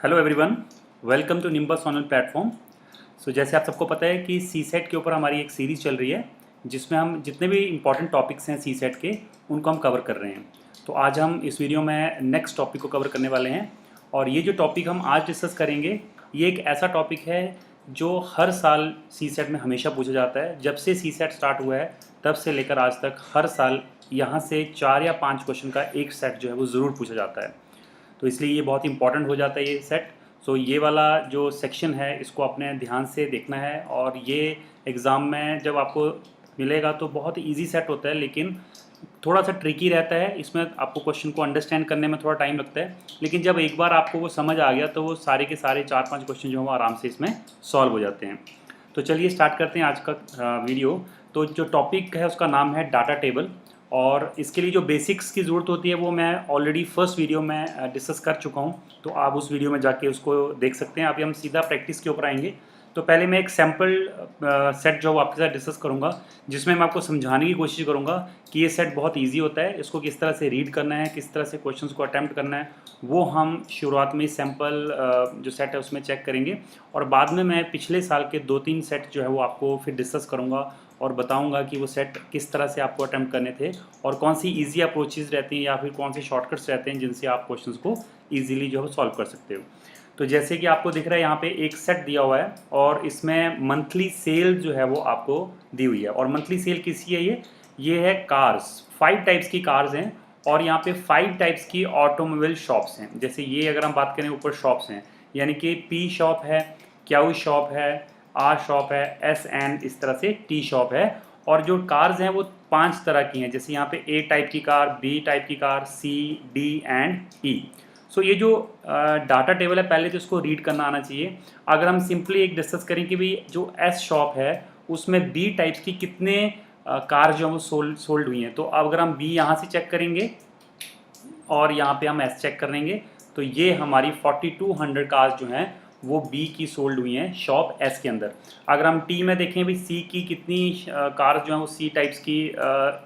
Hello everyone, welcome to Nimbus online platform. So जैसे आप सबको पता है कि सी सेट के ऊपर हमारी एक सीरीज़ चल रही है जिसमें हम जितने भी इम्पॉर्टेंट टॉपिक्स हैं सी सेट के उनको हम कवर कर रहे हैं। तो आज हम इस वीडियो में नेक्स्ट टॉपिक को कवर करने वाले हैं और ये जो टॉपिक हम आज डिस्कस करेंगे ये एक ऐसा टॉपिक है जो हर साल सी सेट में हमेशा पूछा जाता है। जब से सी सेट स्टार्ट हुआ है तब से लेकर आज तक हर साल यहाँ से 4 या 5 क्वेश्चन का एक सेट जो है वो ज़रूर पूछा जाता है। तो इसलिए ये बहुत इंपॉर्टेंट हो जाता है ये सेट। सो ये वाला जो सेक्शन है इसको अपने ध्यान से देखना है और ये एग्ज़ाम में जब आपको मिलेगा तो बहुत इजी सेट होता है, लेकिन थोड़ा सा ट्रिकी रहता है। इसमें आपको क्वेश्चन को अंडरस्टैंड करने में थोड़ा टाइम लगता है, लेकिन जब एक बार आपको वो समझ आ गया तो वो सारे के सारे 4-5 क्वेश्चन जो हैं वो आराम से इसमें सॉल्व हो जाते हैं। तो चलिए स्टार्ट करते हैं आज का वीडियो। तो जो टॉपिक है उसका नाम है डाटा टेबल और इसके लिए जो बेसिक्स की ज़रूरत होती है वो मैं ऑलरेडी फर्स्ट वीडियो में डिस्कस कर चुका हूँ, तो आप उस वीडियो में जाके उसको देख सकते हैं। अभी हम सीधा प्रैक्टिस के ऊपर आएंगे। तो पहले मैं एक सैम्पल सेट जो आपके साथ डिस्कस करूँगा जिसमें मैं आपको समझाने की कोशिश करूँगा कि ये सेट बहुत ईजी होता है, इसको किस तरह से रीड करना है, किस तरह से क्वेश्चन को अटैम्प्ट करना है, वो हम शुरुआत में सैम्पल जो सेट है उसमें चेक करेंगे और बाद में मैं पिछले साल के 2-3 सेट जो है वो आपको फिर डिस्कस करूँगा और बताऊंगा कि वो सेट किस तरह से आपको अटैम्प्ट करने थे और कौन सी इजी अप्रोचेस रहती हैं या फिर कौन से शॉर्टकट्स रहते हैं जिनसे आप क्वेश्चंस को इजीली जो है सॉल्व कर सकते हो। तो जैसे कि आपको दिख रहा है यहाँ पे एक सेट दिया हुआ है और इसमें मंथली सेल जो है वो आपको दी हुई है। और मंथली सेल किसकी है? ये है कार्स। 5 टाइप्स की कार्स हैं और यहाँ पे 5 टाइप्स की ऑटोमोबाइल शॉप्स हैं। जैसे ये अगर हम बात करें ऊपर शॉप्स हैं, यानी कि पी शॉप है, क्यू शॉप है, आर शॉप है, एस एन इस तरह से टी शॉप है। और जो कार्स हैं वो 5 तरह की हैं। जैसे यहाँ पे ए टाइप की कार, बी टाइप की कार, सी, डी एंड ई। सो ये जो डाटा टेबल है पहले तो इसको रीड करना आना चाहिए। अगर हम सिंपली एक डिस्कस करें कि भाई जो एस शॉप है उसमें बी टाइप्स की कितने कार जो है वो सोल्ड हुई हैं, तो अगर हम बी यहाँ से चेक करेंगे और यहाँ पे हम एस चेक करेंगे तो ये हमारी 4200 कार्स जो हैं वो बी की सोल्ड हुई हैं शॉप एस के अंदर। अगर हम टी में देखें भाई सी की कितनी कार्स जो हैं वो सी टाइप्स की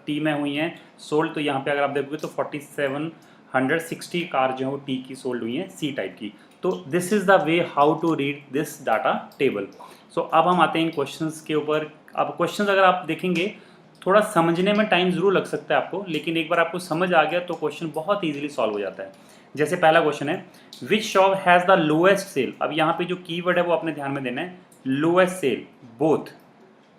टी में हुई हैं सोल्ड, तो यहाँ पे अगर आप देखोगे तो 4760 कार जो है वो टी की सोल्ड हुई हैं सी टाइप की। तो this is the way how to read this data table. So अब हम आते हैं क्वेश्चंस के ऊपर। अब क्वेश्चंस अगर आप देखेंगे थोड़ा समझने में टाइम ज़रूर लग सकता है आपको, लेकिन एक बार आपको समझ आ गया तो क्वेश्चन बहुत ईजिली सॉल्व हो जाता है। जैसे पहला क्वेश्चन है which shop has the lowest sale. अब यहाँ पे जो कीवर्ड है वो अपने ध्यान में देना है, लोएस्ट सेल बोथ।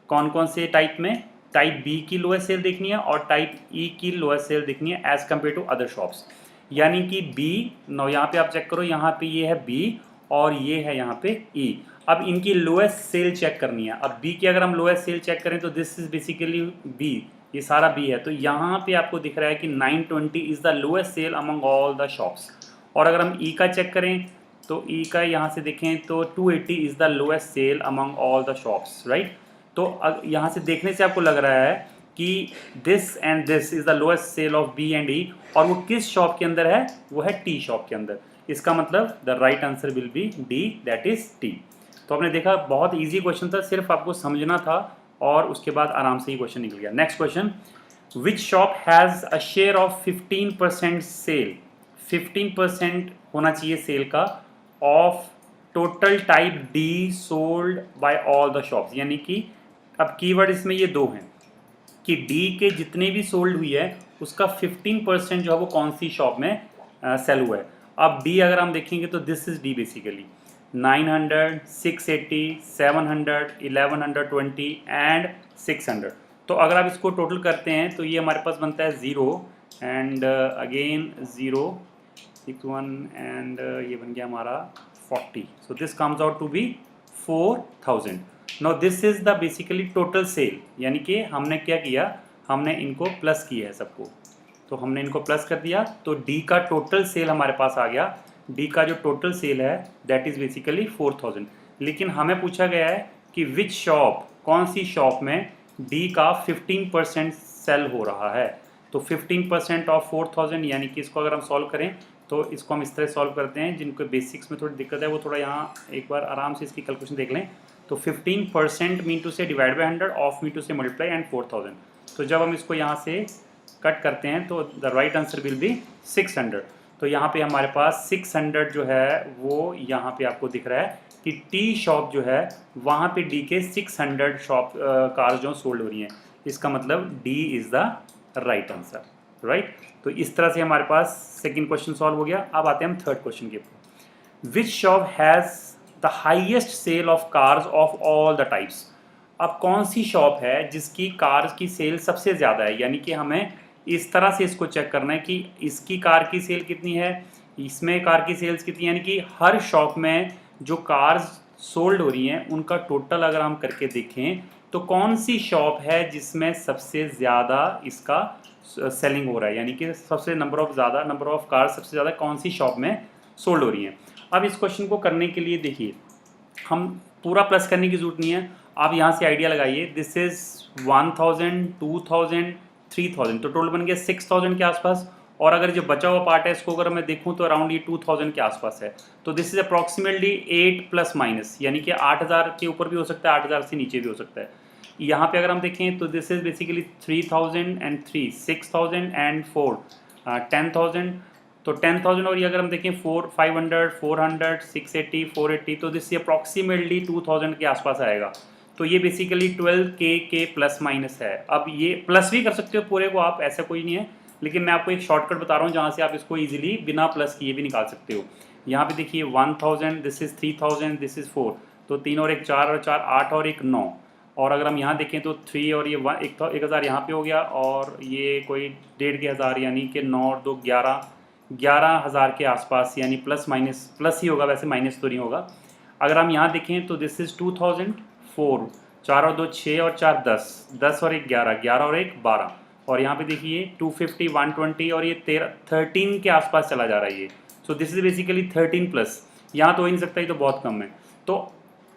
कौन कौन से टाइप में? टाइप बी की लोएस्ट सेल देखनी है और टाइप ई की लोएस्ट सेल देखनी है as compare to other shops. यानी कि बी नो, यहाँ पे आप चेक करो, यहाँ पे ये है बी और ये है यहाँ पे ई। अब इनकी लोएस्ट सेल चेक करनी है। अब बी की अगर हम लोएस्ट सेल चेक करें तो दिस इज बेसिकली बी, ये सारा बी है। तो यहाँ पे आपको दिख रहा है कि 920 is the lowest sale among all the shops. और अगर हम ई का चेक करें तो ई का यहाँ से देखें तो 280 is the lowest sale among all the shops, right. तो यहाँ से देखने से आपको लग रहा है कि this and this is the lowest sale of B and E, और वो किस शॉप के अंदर है? वो है टी शॉप के अंदर। इसका मतलब the right answer will be D, that is T. तो आपने देखा बहुत इजी क्वेश्चन था, सिर्फ आपको समझना था और उसके बाद आराम से ही क्वेश्चन निकल गया। Next question, which shop has a share of 15% sale. 15% होना चाहिए सेल का of total type D sold by all the shops. यानी कि अब कीवर्ड इसमें ये दो हैं कि डी के जितने भी सोल्ड हुई है उसका 15% जो है वो कौन सी शॉप में सेल हुआ है। अब डी अगर हम देखेंगे तो this is D basically 900, 680, 700, 1120 and 600। तो अगर आप इसको टोटल करते हैं तो ये हमारे पास बनता है 0 एंड अगेन 0, 61 एंड ये बन गया हमारा 40। So this comes out to be 4000। Now this is the basically total sale, यानी कि हमने क्या किया, हमने इनको प्लस किया है सबको। तो हमने इनको प्लस कर दिया तो डी का टोटल सेल हमारे पास आ गया। डी का जो टोटल सेल है दैट इज़ बेसिकली 4000। लेकिन हमें पूछा गया है कि विच शॉप, कौन सी शॉप में डी का 15% सेल हो रहा है। तो 15% ऑफ 4000, यानी कि इसको अगर हम सॉल्व करें तो इसको हम इस तरह सॉल्व करते हैं। जिनको बेसिक्स में थोड़ी दिक्कत है वो थोड़ा यहाँ एक बार आराम से इसकी कैलकुलेशन देख लें। तो 15% मीन टू से divide by 100, of mean to से मल्टीप्लाई एंड 4000। तो जब हम इसको यहाँ से कट करते हैं तो the right answer will be 600। तो यहाँ पे हमारे पास 600 जो है वो यहाँ पे आपको दिख रहा है कि टी शॉप जो है वहाँ पे डी के 600 शॉप कार जो सोल्ड हो रही हैं। इसका मतलब D is the right answer, right. तो इस तरह से हमारे पास सेकंड क्वेश्चन सॉल्व हो गया। अब आते हैं हम थर्ड क्वेश्चन के ऊपर। Which shop has the highest sale of cars of all the types. अब कौन सी शॉप है जिसकी कार की सेल सबसे ज़्यादा है, यानी कि हमें इस तरह से इसको चेक करना है कि इसकी कार की सेल कितनी है, इसमें कार की सेल्स कितनी है, यानी कि हर शॉप में जो कार्स सोल्ड हो रही हैं उनका टोटल अगर हम करके देखें तो कौन सी शॉप है जिसमें सबसे ज़्यादा इसका सेलिंग हो रहा है, यानी कि सबसे नंबर ऑफ कार्स सबसे ज़्यादा कौन सी शॉप में सोल्ड हो रही हैं। अब इस क्वेश्चन को करने के लिए देखिए, हम पूरा प्लस करने की जरूरत नहीं है। आप यहाँ से आइडिया लगाइए, दिस इज़ 1000, 2000, 3000, तो टोटल बन गया 6000 के आसपास। और अगर जो बचा हुआ पार्ट है इसको अगर मैं देखूँ तो अराउंड ये 2000 के आसपास है। तो this is approximately 8 plus minus, यानी कि 8000 के ऊपर भी हो सकता है, 8000 से नीचे भी हो सकता है। यहाँ पे अगर हम देखें तो दिस इज बेसिकली 3003, 6000 एंड 4, 10,000। तो 10,000 और ये अगर हम देखें 500, 400, 680, 480, तो दिस अप्रॉक्सीमेटली 2000 के आसपास आएगा। तो ये बेसिकली 12K के प्लस माइनस है। अब ये प्लस भी कर सकते हो पूरे को आप, ऐसा कोई नहीं है, लेकिन मैं आपको एक शॉर्टकट बता रहा हूँ जहाँ से आप इसको इजीली बिना प्लस किए भी निकाल सकते हो। यहाँ पे देखिए 1000, दिस इज़ 3000, दिस इज़ 4, तो 3 और 1 4 और 4 8 और 1 9। और अगर हम यहाँ देखें तो 3 और ये 1,000 यहाँ पे हो गया, और ये कोई 1,500 के हज़ार, यानी कि 9 और 2 11,000 के आसपास, यानी प्लस माइनस प्लस ही होगा, वैसे माइनस तो नहीं होगा। अगर हम यहाँ देखें तो दिस इज़ 2004, 4 और 2 6 और 4 10, 10 और 1 11, 11 और 1 12। और यहाँ पे देखिए 250, 120 और ये 13 के आसपास चला जा रहा है ये। So this is basically 13 plus. यहाँ तो हो ही नहीं सकता, ये तो बहुत कम है। तो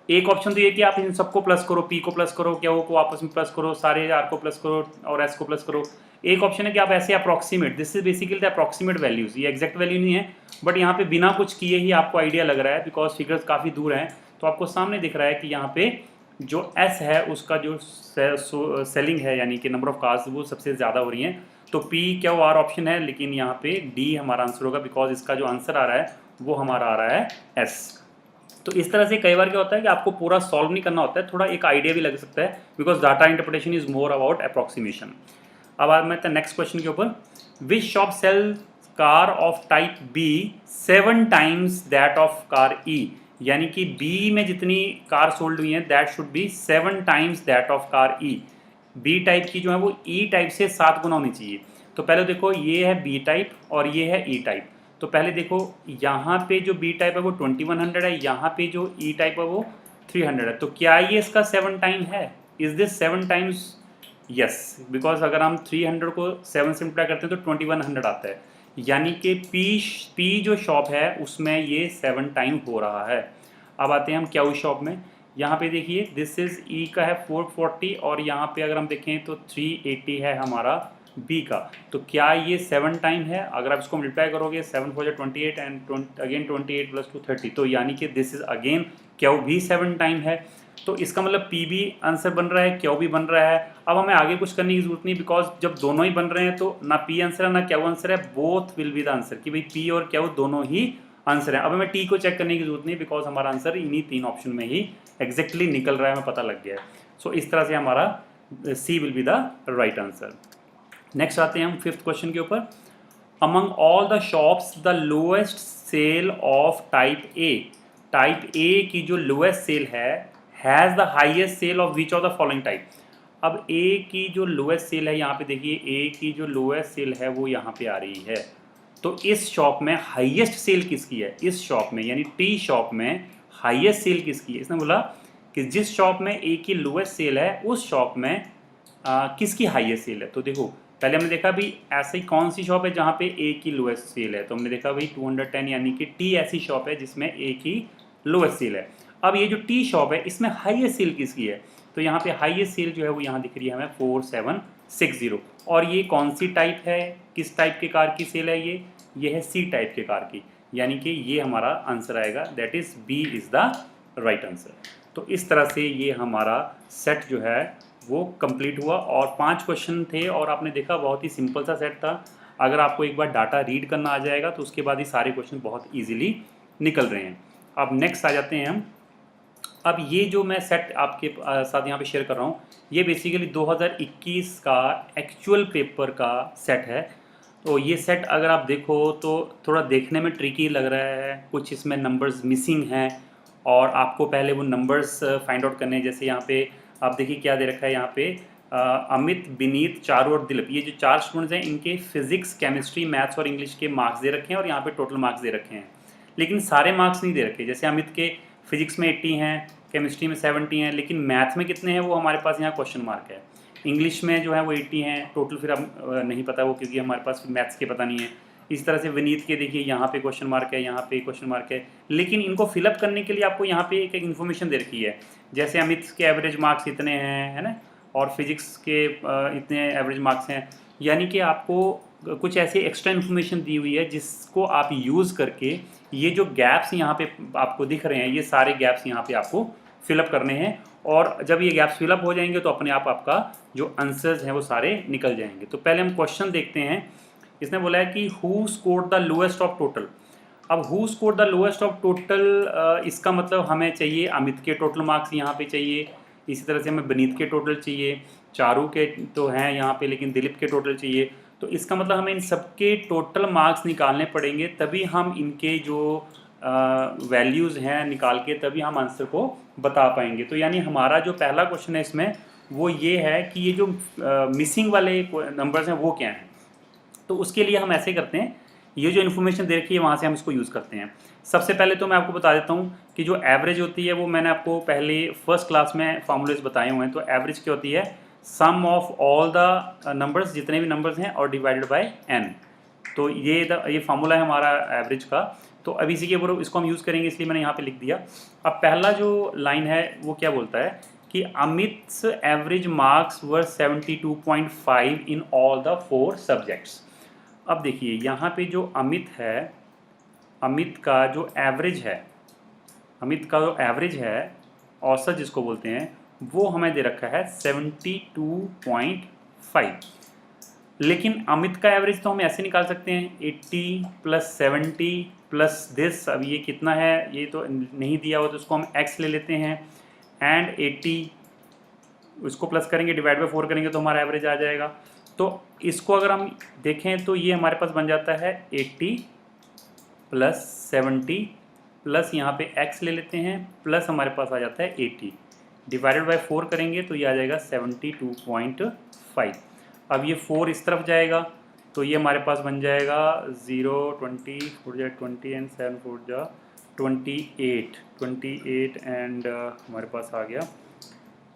एक ऑप्शन तो ये कि आप इन सबको प्लस करो, पी को प्लस करो, क्या को आपस में प्लस करो, सारे आर को प्लस करो और एस को प्लस करो। एक ऑप्शन है कि आप ऐसे approximate, this is basically the approximate values, ये एग्जैक्ट वैल्यू नहीं है, बट यहाँ पे बिना कुछ किए ही आपको आइडिया लग रहा है, बिकॉज फिगर्स काफ़ी दूर हैं। तो आपको सामने दिख रहा है कि यहाँ पे जो एस है उसका जो सेलिंग है, यानी कि नंबर ऑफ कार्स, वो सबसे ज़्यादा हो रही हैं। तो पी क्या वो आर ऑप्शन है, लेकिन यहाँ पे डी हमारा आंसर होगा, बिकॉज इसका जो आंसर आ रहा है वो हमारा आ रहा है एस। तो इस तरह से कई बार क्या होता है कि आपको पूरा सॉल्व नहीं करना होता है, थोड़ा एक आइडिया भी लग सकता है, because data interpretation is more about approximation. अब आज मैं नेक्स्ट क्वेश्चन के ऊपर। Which shop sale car of type B 7 times that of car E, यानी कि बी में जितनी कार सोल्ड हुई हैं that should be 7 times that of car E. B type की जो है वो ई टाइप से 7 गुना होनी चाहिए। तो पहले देखो ये है बी टाइप और ये है ई टाइप। तो पहले देखो यहाँ पे जो बी टाइप है वो 2100 है, यहाँ पे जो ई टाइप है वो 300 है। तो क्या ये इसका 7 टाइम है? Is this 7 times? Yes, because अगर हम 300 को 7 से मल्टीप्लाई करते हैं तो 2100 आता है, यानी कि पी जो शॉप है उसमें ये 7 टाइम हो रहा है। अब आते हैं हम क्या उस शॉप में। यहाँ पे देखिए दिस इज ई का है 440 और यहाँ पे अगर हम देखें तो 380 है हमारा बी का। तो क्या ये 7 टाइम है? अगर आप इसको मल्टीप्लाई करोगे 7 4 28 एंड अगेन 28 प्लस 2 30, तो यानी कि दिस इज अगेन क्या भी 7 टाइम है। तो इसका मतलब पी भी आंसर बन रहा है, क्यू भी बन रहा है। अब हमें आगे कुछ करने की जरूरत नहीं, बिकॉज जब दोनों ही बन रहे हैं तो ना पी आंसर है ना क्यू आंसर है, both will be the answer, कि भाई पी और क्यू दोनों ही आंसर है। अब हमें टी को चेक करने की जरूरत नहीं, बिकॉज हमारा आंसर इन्हीं 3 ऑप्शन में ही एग्जैक्टली निकल रहा है, हमें पता लग गया है। सो इस तरह से हमारा C will be the right answer. Next आते हैं हम फिफ्थ क्वेश्चन के ऊपर। Among all the shops the lowest sale of type A, type A की जो लोएस्ट सेल है has the highest sale of which of the following type. अब ए की जो लोएस्ट सेल है, यहाँ पे देखिए ए की जो लोएस्ट सेल है वो यहाँ पे आ रही है। तो इस शॉप में हाईएस्ट सेल किसकी है? इस शॉप में यानी टी शॉप में हाईएस्ट सेल किसकी है? इसने बोला कि जिस शॉप में ए की लोएस्ट सेल है उस शॉप में किसकी हाईएस्ट सेल है। तो देखो पहले हमने देखा भी ऐसी कौन सी शॉप है जहाँ पे ए की लोएस्ट सेल है, तो हमने देखा भाई 210, यानी कि टी ऐसी शॉप है जिसमें ए की लोएस्ट सेल है। अब ये जो टी शॉप है इसमें हाईएस्ट सेल किसकी है? तो यहाँ पे हाईएस्ट सेल जो है वो यहाँ दिख रही है हमें 4760। और ये कौन सी टाइप है, किस टाइप के कार की सेल है? ये है सी टाइप के कार की, यानी कि ये हमारा आंसर आएगा, that is B is the right answer. तो इस तरह से ये हमारा सेट जो है वो कंप्लीट हुआ और 5 क्वेश्चन थे और आपने देखा बहुत ही सिंपल सा सेट था। अगर आपको एक बार डाटा रीड करना आ जाएगा तो उसके बाद ये सारे क्वेश्चन बहुत ईजिली निकल रहे हैं। अब नेक्स्ट आ जाते हैं हम। अब ये जो मैं सेट आपके साथ यहाँ पे शेयर कर रहा हूँ, ये बेसिकली 2021 का एक्चुअल पेपर का सेट है। तो ये सेट अगर आप देखो तो थोड़ा देखने में ट्रिकी लग रहा है, कुछ इसमें नंबर्स मिसिंग हैं और आपको पहले वो नंबर्स फाइंड आउट करने हैं। जैसे यहाँ पे आप देखिए क्या दे रखा है यहाँ पे, अमित, विनीत, चारू और दिलीप, ये जो 4 स्टूडेंट्स हैं इनके फिजिक्स, केमिस्ट्री, मैथ्स और इंग्लिश के मार्क्स दे रखे हैं और यहाँ पे टोटल मार्क्स दे रखे हैं, लेकिन सारे मार्क्स नहीं दे रखे। जैसे अमित के फिजिक्स में 80 हैं, केमिस्ट्री में 70 हैं, लेकिन मैथ में कितने हैं वो हमारे पास यहाँ क्वेश्चन मार्क है। इंग्लिश में जो है वो 80 हैं टोटल, फिर अब नहीं पता वो, क्योंकि हमारे पास मैथ्स के पता नहीं है। इस तरह से विनीत के देखिए यहाँ पे क्वेश्चन मार्क है, यहाँ पे क्वेश्चन मार्क है, लेकिन इनको फिलअप करने के लिए आपको यहाँ पे एक इन्फॉर्मेशन दे रखी है। जैसे अमित के एवरेज मार्क्स इतने हैं, है ना, और फिजिक्स के इतने एवरेज मार्क्स हैं, यानी कि आपको कुछ ऐसी एक्स्ट्रा इन्फॉर्मेशन दी हुई है जिसको आप यूज़ करके ये जो गैप्स यहाँ पे आपको दिख रहे हैं, ये सारे गैप्स यहाँ पे आपको फिलअप करने हैं। और जब ये गैप्स फिलअप हो जाएंगे तो अपने आप आपका जो आंसर्स हैं वो सारे निकल जाएंगे। तो पहले हम क्वेश्चन देखते हैं। इसने बोला है कि who scored the lowest of total. अब who scored the lowest of total, इसका मतलब हमें चाहिए अमित के टोटल मार्क्स यहाँ पे चाहिए, इसी तरह से हमें विनीत के टोटल चाहिए, चारू के तो हैं यहाँ पे लेकिन दिलीप के टोटल चाहिए। तो इसका मतलब हमें इन सबके टोटल मार्क्स निकालने पड़ेंगे, तभी हम इनके जो वैल्यूज़ हैं निकाल के तभी हम आंसर को बता पाएंगे। तो यानी हमारा जो पहला क्वेश्चन है इसमें वो ये है कि ये जो मिसिंग वाले नंबर्स हैं वो क्या हैं। तो उसके लिए हम ऐसे करते हैं, ये जो इन्फॉर्मेशन दे रखी है वहाँ से हम इसको यूज़ करते हैं। सबसे पहले तो मैं आपको बता देता हूँ कि जो एवरेज होती है वो मैंने आपको पहले फर्स्ट क्लास में फार्मूलेस बताए हुए हैं। तो एवरेज क्या होती है, सम ऑफ ऑल द नंबर्स, जितने भी नंबर्स हैं, और डिवाइडेड बाय n। तो ये फार्मूला है हमारा एवरेज का। तो अभी इसी के ऊपर इसको हम यूज़ करेंगे, इसलिए मैंने यहाँ पे लिख दिया। अब पहला जो लाइन है वो क्या बोलता है कि Amit's average marks were 72.5 in all the 4 subjects. अब देखिए यहाँ पे जो अमित है, अमित का जो एवरेज है, औसत जिसको बोलते हैं, वो हमें दे रखा है 72.5। लेकिन अमित का एवरेज तो हम ऐसे निकाल सकते हैं 80 + 70 + दिस। अब ये कितना है ये तो नहीं दिया हुआ, तो उसको हम x ले लेते हैं, एंड 80 उसको प्लस करेंगे, डिवाइड बाय 4 करेंगे तो हमारा एवरेज आ जाएगा। तो इसको अगर हम देखें तो ये हमारे पास बन जाता है 80 + 70 प्लस यहाँ पे x ले लेते हैं, प्लस हमारे पास आ जाता है 80, डिवाइडेड बाय 4 करेंगे तो ये आ जाएगा 72.5। अब ये 4 इस तरफ जाएगा तो ये हमारे पास बन जाएगा 0 20 4 जा 20 एंड 7 4 जा 28 एंड हमारे पास आ गया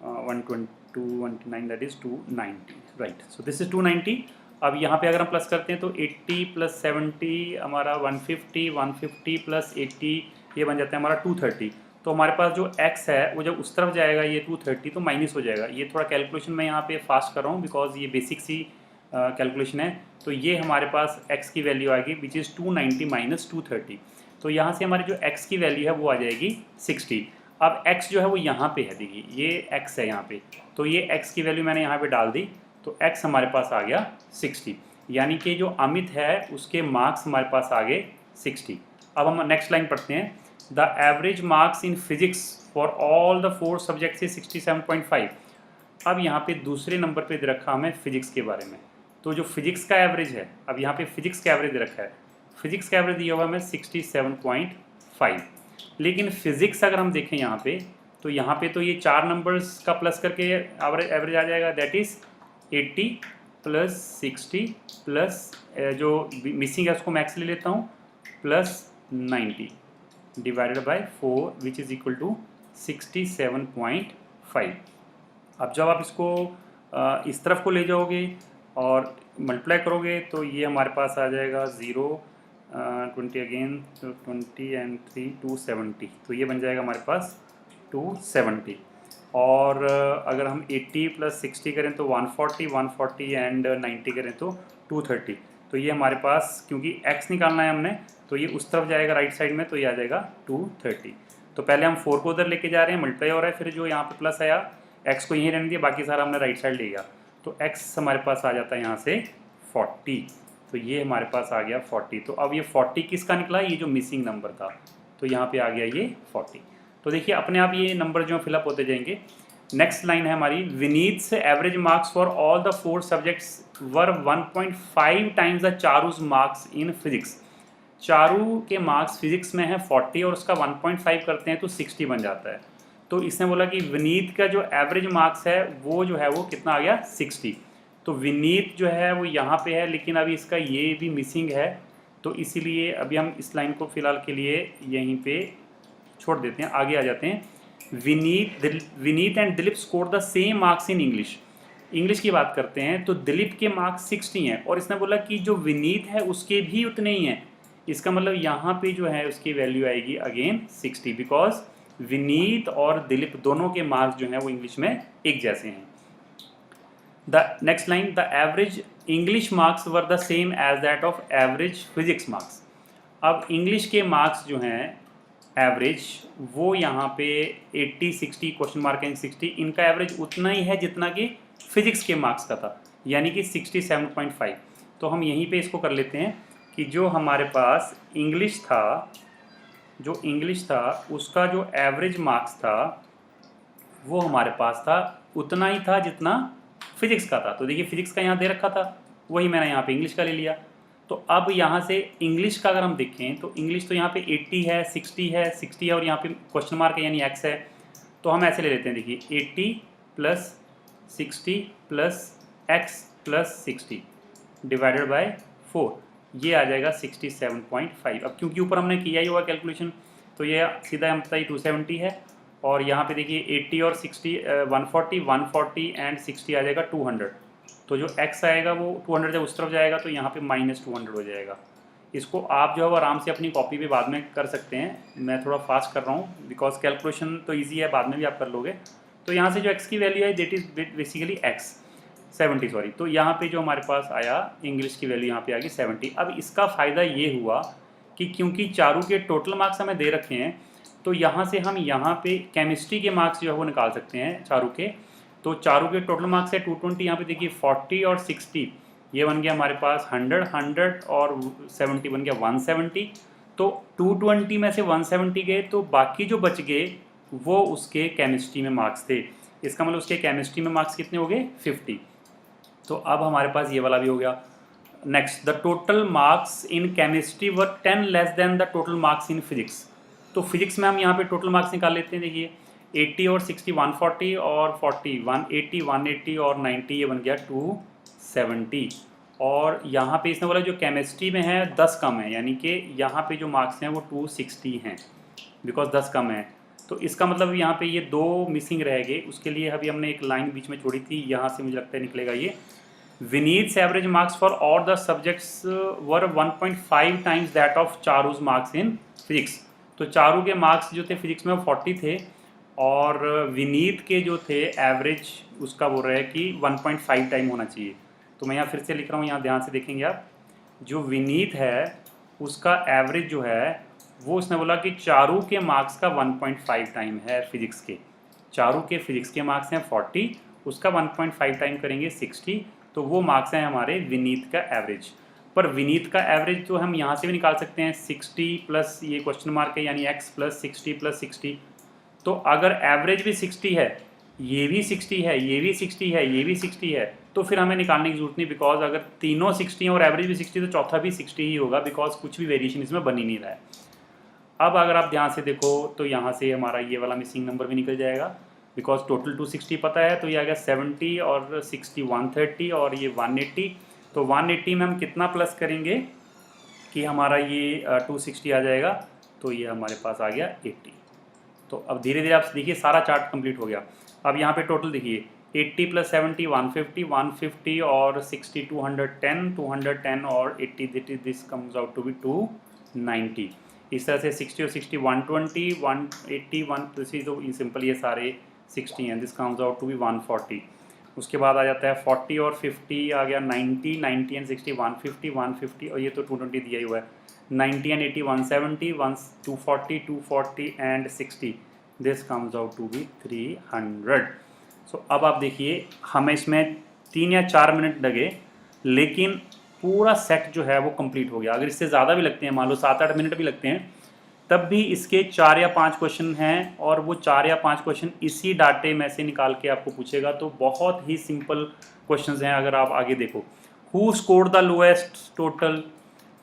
129, that is 290, right. So this is 290। अब यहाँ पे अगर हम प्लस करते हैं तो 80 + 70 हमारा 150, 150 + 80 ये बन जाता है हमारा 230। तो हमारे पास जो x है वो जब उस तरफ जाएगा ये 230 तो माइनस हो जाएगा। ये थोड़ा कैलकुलेशन मैं यहाँ पे फास्ट कर रहा हूँ बिकॉज ये बेसिक सी कैलकुलेशन है। तो ये हमारे पास x की वैल्यू आएगी विच इज़ 290 - 230। तो यहाँ से हमारी जो x की वैल्यू है वो आ जाएगी 60। अब x जो है वो यहाँ पे है, देखिए ये x है यहाँ पे, तो ये x की वैल्यू मैंने यहाँ पे डाल दी तो x हमारे पास आ गया 60, यानी कि जो अमित है उसके मार्क्स हमारे पास आ गए 60। अब हम नेक्स्ट लाइन पढ़ते हैं। The average marks in physics for all the 4 subjects is 67.5। अब यहाँ पे दूसरे नंबर पे दे रखा हमें फिजिक्स के बारे में। तो जो फिजिक्स का एवरेज है, अब यहाँ पे फिजिक्स का एवरेज दे रखा है, फिजिक्स का एवरेज दिया हुआ हमें 67.5। लेकिन फिजिक्स अगर हम देखें यहाँ पे तो ये 4 नंबर्स का प्लस करके एवरेज आ जाएगा, दैट इज़ 80 + 60 प्लस जो मिसिंग है उसको मैक्स ले लेता हूँ plus 90 divided by 4 which is equal to 67.5। अब जब आप इसको इस तरफ को ले जाओगे और मल्टीप्लाई करोगे तो ये हमारे पास आ जाएगा 0 20 अगेन 20 एंड 3 270। तो ये बन जाएगा हमारे पास 270। और अगर हम 80 + 60 करें तो 140 एंड 90 करें तो 230। तो ये हमारे पास क्योंकि x निकालना है हमने तो ये उस तरफ जाएगा राइट साइड में, तो ये आ जाएगा 230। तो पहले हम 4 को उधर लेके जा रहे हैं, मल्टीप्लाई हो रहा है, फिर जो यहाँ पे प्लस आया x को यहीं रहने दिया, बाकी सारा हमने राइट साइड ले गया। तो x हमारे पास आ जाता है यहाँ से 40। तो ये हमारे पास आ गया 40। तो अब ये 40 किसका निकला, ये जो मिसिंग नंबर था, तो यहाँ पे आ गया ये 40। तो देखिए अपने आप ये नंबर जो फिलअप होते जाएंगे। नेक्स्ट लाइन है हमारी, Vineet's average marks for all the 4 subjects were 1.5 times the Charu's marks in physics. Charu के मार्क्स फिजिक्स में है 40 और उसका 1.5 करते हैं तो 60 बन जाता है। तो इसने बोला कि विनीत का जो एवरेज मार्क्स है वो कितना आ गया 60। तो विनीत जो है वो यहाँ पे है, लेकिन अभी इसका ये भी मिसिंग है, तो इसीलिए अभी हम इस लाइन को फिलहाल के लिए यहीं पे छोड़ देते हैं, आगे आ जाते हैं। Vineet and Dilip score the same marks in English. English की बात करते हैं तो दिलीप के मार्क्स 60 हैं और इसने बोला कि जो विनीत है उसके भी उतने ही हैं। इसका मतलब यहाँ पे जो है उसकी वैल्यू आएगी अगेन 60, बिकॉज विनीत और दिलीप दोनों के मार्क्स जो हैं वो इंग्लिश में एक जैसे हैं। The next line, the average English marks were the same as that of average physics marks. अब इंग्लिश के मार्क्स जो हैं एवरेज वो यहाँ पे 80 60 क्वेश्चन मार्क एंड 60, इनका एवरेज उतना ही है जितना कि फिजिक्स के मार्क्स का था, यानी कि 67.5। तो हम यहीं पे इसको कर लेते हैं कि जो हमारे पास इंग्लिश था उसका जो एवरेज मार्क्स था वो हमारे पास था उतना ही था जितना फिजिक्स का था। तो देखिए फिजिक्स का यहाँ दे रखा था, वही मैंने यहाँ पे इंग्लिश का ले लिया। तो अब यहाँ से इंग्लिश का अगर हम देखें तो इंग्लिश तो यहाँ पे 80 है, 60 है और यहाँ पे क्वेश्चन मार्क है यानी एक्स है। तो हम ऐसे ले लेते हैं, देखिए 80 plus 60 plus x plus 60 divided by 4, ये आ जाएगा 67.5। अब क्योंकि ऊपर हमने किया ही हुआ कैलकुलेशन तो ये सीधा हम पता ही 270 है, और यहाँ पे देखिए 80 और 60 140 एंड 60 आ जाएगा 200। तो जो x आएगा वो 200 जब उस तरफ जाएगा तो यहाँ पे -200 हो जाएगा। इसको आप जो है वो आराम से अपनी कॉपी पे बाद में कर सकते हैं, मैं थोड़ा फास्ट कर रहा हूँ बिकॉज कैलकुलेशन तो ईजी है, बाद में भी आप कर लोगे। तो यहाँ से जो x की वैल्यू है that is basically x 70 sorry. तो यहाँ पे जो हमारे पास आया इंग्लिश की वैल्यू यहाँ पे आ गई 70। अब इसका फ़ायदा ये हुआ कि क्योंकि चारू के टोटल मार्क्स हमें दे रखे हैं तो यहाँ से हम यहाँ पे केमिस्ट्री के मार्क्स जो है वो निकाल सकते हैं चारू के। तो चारू के टोटल मार्क्स है 220, यहाँ पे देखिए 40 और 60 ये बन गया हमारे पास 100 और 70 बन गया 170। तो 220 में से 170 गए तो बाकी जो बच गए वो उसके केमिस्ट्री में मार्क्स थे। इसका मतलब उसके केमिस्ट्री में मार्क्स कितने हो गए 50। तो अब हमारे पास ये वाला भी हो गया। Next, the total marks in chemistry were 10 less than the total marks in physics. तो फिजिक्स में हम यहाँ पे टोटल मार्क्स निकाल लेते हैं, देखिए 80 और 60 140 और 40 180 180 और 90 ये बन गया 270। और यहाँ पे इसने बोला जो केमिस्ट्री में है 10 कम है, यानी कि यहाँ पे जो मार्क्स हैं वो 260 हैं बिकॉज 10 कम है। तो इसका मतलब यहाँ पे ये 2 मिसिंग रह गए, उसके लिए अभी हमने एक लाइन बीच में छोड़ी थी, यहाँ से मुझे लगता है निकलेगा ये। Vineet's average marks for all the subjects were 1.5 times that of Charu's marks in physics. तो चारू के मार्क्स जो थे फिजिक्स में वो 40 थे और विनीत के जो थे एवरेज उसका बोल रहा है कि 1.5 टाइम होना चाहिए। तो मैं यहाँ फिर से लिख रहा हूँ, यहाँ ध्यान से देखेंगे आप, जो विनीत है उसका एवरेज जो है वो उसने बोला कि चारू के मार्क्स का 1.5 टाइम है फिजिक्स के। चारू के फिजिक्स के मार्क्स हैं 40, उसका 1.5 टाइम करेंगे 60, तो वो मार्क्स हैं हमारे विनीत का एवरेज। पर विनीत का एवरेज तो हम यहाँ से भी निकाल सकते हैं 60 प्लस ये क्वेश्चन मार्क है यानी x प्लस 60 प्लस 60। तो अगर एवरेज भी 60 है, ये भी 60 है, ये भी 60 है, ये भी 60 है, तो फिर हमें निकालने की जरूरत नहीं, बिकॉज अगर तीनों 60 हैं और एवरेज भी 60 तो चौथा भी 60 ही होगा, बिकॉज कुछ भी वेरिएशन इसमें बन ही नहीं रहा है। अब अगर आप ध्यान से देखो तो यहाँ से हमारा ये वाला मिसिंग नंबर भी निकल जाएगा, बिकॉज टोटल 260 पता है, तो ये आ गया 70 और 60 130 और ये 180। तो 180 में हम कितना प्लस करेंगे कि हमारा ये 260 आ जाएगा, तो ये हमारे पास आ गया 80। तो अब धीरे धीरे आप देखिए सारा चार्ट कंप्लीट हो गया। अब यहाँ पे टोटल देखिए 80 प्लस 70 150 150 और 60 210 और 80 this comes out to be 290। इस तरह से 60 और 60 120 180 1 तो सिंपल ये सारे 60 हैं, this comes out to be 140। उसके बाद आ जाता है 40 और 50 आ गया 90 एंड 60 150 और ये तो 220 दिया ही हुआ है। 90 and 80 170 240 and 60 this comes out to be 300। So अब आप देखिए हमें इसमें 3 या 4 मिनट लगे, लेकिन पूरा सेट जो है वो कंप्लीट हो गया। अगर इससे ज़्यादा भी लगते हैं, मान लो 7-8 मिनट भी लगते हैं, तब भी इसके 4 या 5 क्वेश्चन हैं और वो 4 या 5 क्वेश्चन इसी डाटे में से निकाल के आपको पूछेगा। तो बहुत ही सिंपल क्वेश्चंस हैं। अगर आप आगे देखो, who scored the lowest total,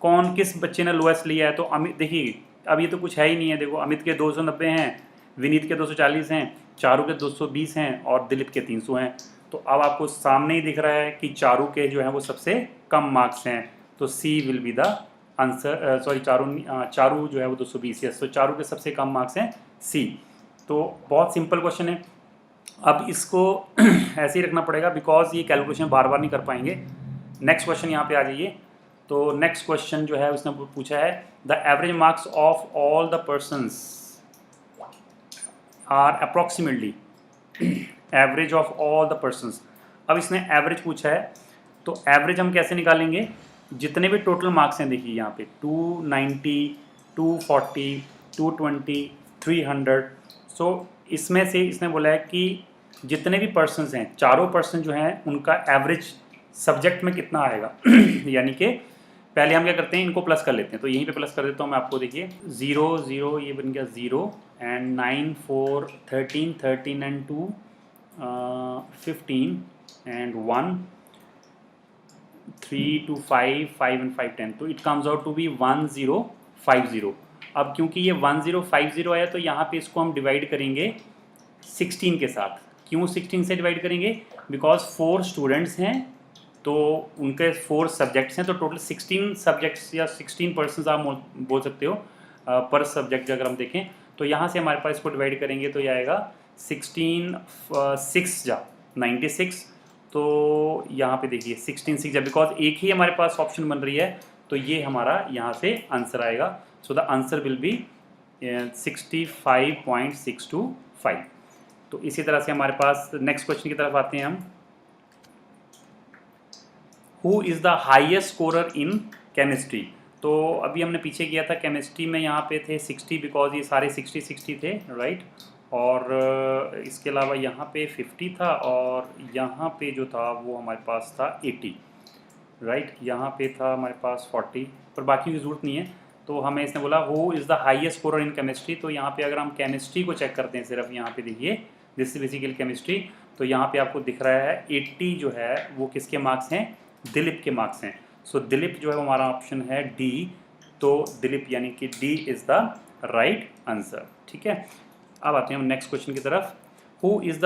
कौन किस बच्चे ने लोएस्ट लिया है, तो अमित, देखिए अब ये तो कुछ है ही नहीं है। देखो अमित के 290 हैं, विनीत के 240 हैं, चारू के 220 हैं और दिलीप के 300 हैं। तो अब आपको सामने ही दिख रहा है कि चारू के जो है वो सबसे कम मार्क्स हैं, तो C will be the answer. Sorry, Charu जो है वो 220 है, तो चारू के सबसे कम मार्क्स हैं सी। तो बहुत सिंपल क्वेश्चन है। अब इसको ऐसे ही रखना पड़ेगा बिकॉज ये कैलकुलेशन बार बार नहीं कर पाएंगे। नेक्स्ट क्वेश्चन यहाँ पे आ जाइए। तो नेक्स्ट क्वेश्चन जो है उसने पूछा है the average marks of all the persons are approximately average of all the persons. अब इसने एवरेज पूछा है, तो एवरेज हम कैसे निकालेंगे, जितने भी टोटल मार्क्स हैं, देखिए यहाँ पे 290, 240, 220, 300। सो इसमें से इसने बोला है कि जितने भी पर्सन्स हैं, चारों पर्सन जो हैं उनका एवरेज सब्जेक्ट में कितना आएगा। यानी कि पहले हम क्या करते हैं, इनको प्लस कर लेते हैं। तो यहीं पे प्लस कर देता हूँ मैं आपको। देखिए 0 0 ये बन गया 0 एंड 9 4 13 13 एंड 2 15 एंड 1 3 2 5 5 एंड 5 10। तो it comes out to be 1050। अब क्योंकि ये 1050 आया, तो यहाँ पे इसको हम डिवाइड करेंगे 16 के साथ। क्यों 16 से डिवाइड करेंगे, बिकॉज 4 स्टूडेंट्स हैं तो उनके 4 सब्जेक्ट्स हैं, तो टोटल 16 सब्जेक्ट्स या 16 पर्सन्स आप बोल सकते हो पर सब्जेक्ट। अगर हम देखें तो यहाँ से हमारे पास इसको डिवाइड करेंगे तो ये आएगा 16 6 जा 96। तो यहाँ पे देखिए 16 6 जा, बिकॉज एक ही हमारे पास ऑप्शन बन रही है, तो ये हमारा यहाँ से आंसर आएगा। So the answer will be 65.625। तो इसी तरह से हमारे पास नेक्स्ट क्वेश्चन की तरफ आते हैं हम। Who is the highest scorer in chemistry. तो अभी हमने पीछे किया था केमिस्ट्री में, यहाँ पे थे 60, बिकॉज ये सारे 60 थे, राइट। और इसके अलावा यहाँ पे 50 था और यहाँ पे जो था वो हमारे पास था 80, राइट। यहाँ पे था हमारे पास 40, पर बाकी की ज़रूरत नहीं है। तो हमें इसने बोला who is the highest scorer in chemistry. तो यहाँ पे अगर हम केमिस्ट्री को चेक करते हैं, सिर्फ यहाँ पे देखिए दिस इज बेसिकली केमिस्ट्री, तो यहाँ पे आपको दिख रहा है 80 जो है वो किसके मार्क्स हैं, दिलीप के मार्क्स हैं। सो दिलीप जो है वो हमारा ऑप्शन है डी। तो दिलीप यानी कि D is the right answer, ठीक है। अब आते हैं हम नेक्स्ट क्वेश्चन की तरफ। Who is the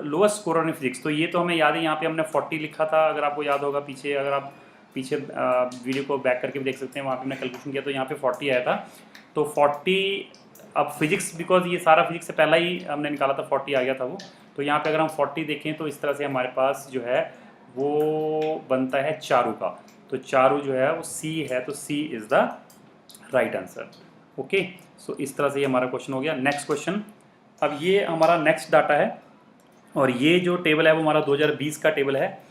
lowest scorer in physics. तो ये तो हमें याद है, यहाँ पे हमने 40 लिखा था, अगर आपको याद होगा पीछे, अगर आप पीछे वीडियो को बैक करके भी देख सकते हैं, वहाँ पे हमने कैलकुलेशन किया तो यहाँ पे 40 आया था। तो 40, अब फिजिक्स बिकॉज ये सारा फिजिक्स से पहला ही हमने निकाला था, 40 आ गया था वो। तो यहाँ पे अगर हम 40 देखें तो इस तरह से हमारे पास जो है वो बनता है चारू का। तो चारू जो है वो सी है, तो C is the right answer. Okay, so इस तरह से ये हमारा क्वेश्चन हो गया। नेक्स्ट क्वेश्चन, अब ये हमारा नेक्स्ट डाटा है और ये जो टेबल है वो हमारा 2020 का टेबल है।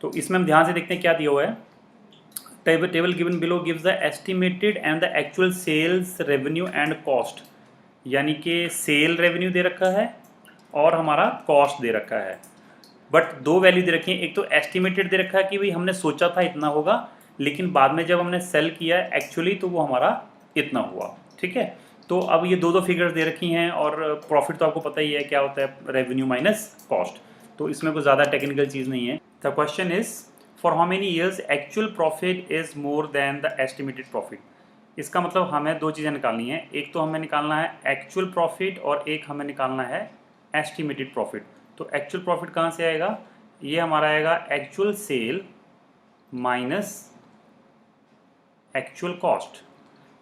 तो इसमें हम ध्यान से देखते हैं क्या दिया हुआ है। Table given below gives the estimated and the actual sales revenue and cost. यानी कि सेल रेवेन्यू दे रखा है और हमारा कॉस्ट दे रखा है, बट दो वैल्यू दे रखी है। एक तो एस्टिमेटेड दे रखा है कि भाई हमने सोचा था इतना होगा, लेकिन बाद में जब हमने सेल किया एक्चुअली तो वो हमारा इतना हुआ, ठीक है। तो अब ये दो फिगर्स दे रखी हैं और प्रॉफिट तो आपको पता ही है क्या होता है, रेवेन्यू माइनस कॉस्ट। तो इसमें कोई ज़्यादा टेक्निकल चीज़ नहीं है। The question is for how many years actual profit is more than the estimated profit. इसका मतलब हमें दो चीज़ें निकालनी है, एक तो हमें निकालना है एक्चुअल प्रॉफिट और एक हमें निकालना है एस्टिमेटेड प्रॉफिट। तो एक्चुअल प्रॉफिट कहाँ से आएगा, ये हमारा आएगा actual sale minus actual cost.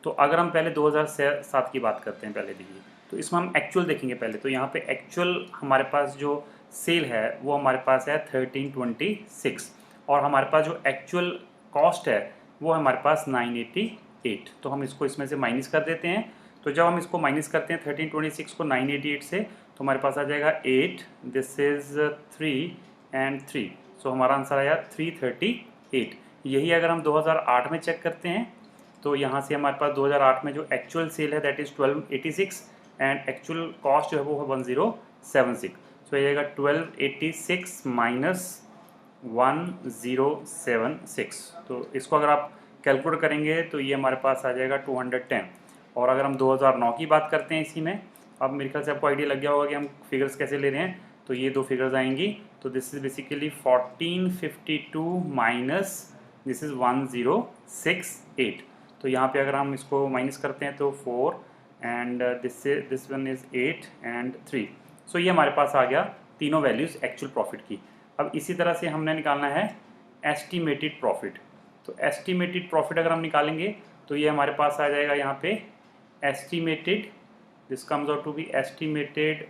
तो अगर हम पहले 2007 की बात करते हैं, पहले देखिए, तो इसमें हम एक्चुअल देखेंगे पहले। तो यहाँ पे एक्चुअल हमारे पास जो सेल है वो हमारे पास है 1326 और हमारे पास जो एक्चुअल कॉस्ट है वो हमारे पास 988। तो हम इसको इसमें से माइनस कर देते हैं। तो जब हम इसको माइनस करते हैं 1326 को 988 से, तो हमारे पास आ जाएगा 8, दिस इज़ 3 एंड 3। सो हमारा आंसर आया 338। यही अगर हम 2008 में चेक करते हैं तो यहाँ से हमारे पास 2008 में जो एक्चुअल सेल है that is 1286 and actual cost जो है वो है 1076। सो ये आएगा 1286 माइनस 1076। तो इसको अगर आप कैलकुलेट करेंगे तो ये हमारे पास आ जाएगा 210। और अगर हम 2009 की बात करते हैं इसी में, अब मेरे ख्याल से आपको आइडिया लग गया होगा कि हम फिगर्स कैसे ले रहे हैं। तो ये दो फिगर्स आएंगी, तो this is basically 1452 minus this is 1068। तो यहाँ पे अगर हम इसको माइनस करते हैं तो 4 and this one is 8 and 3। सो ये हमारे पास आ गया तीनों वैल्यूज़ एक्चुअल प्रॉफिट की। अब इसी तरह से हमने निकालना है एस्टिमेटेड प्रॉफिट। तो एस्टिमेटेड प्रॉफिट अगर हम निकालेंगे तो ये हमारे पास आ जाएगा यहाँ पे estimated, this comes out to be estimated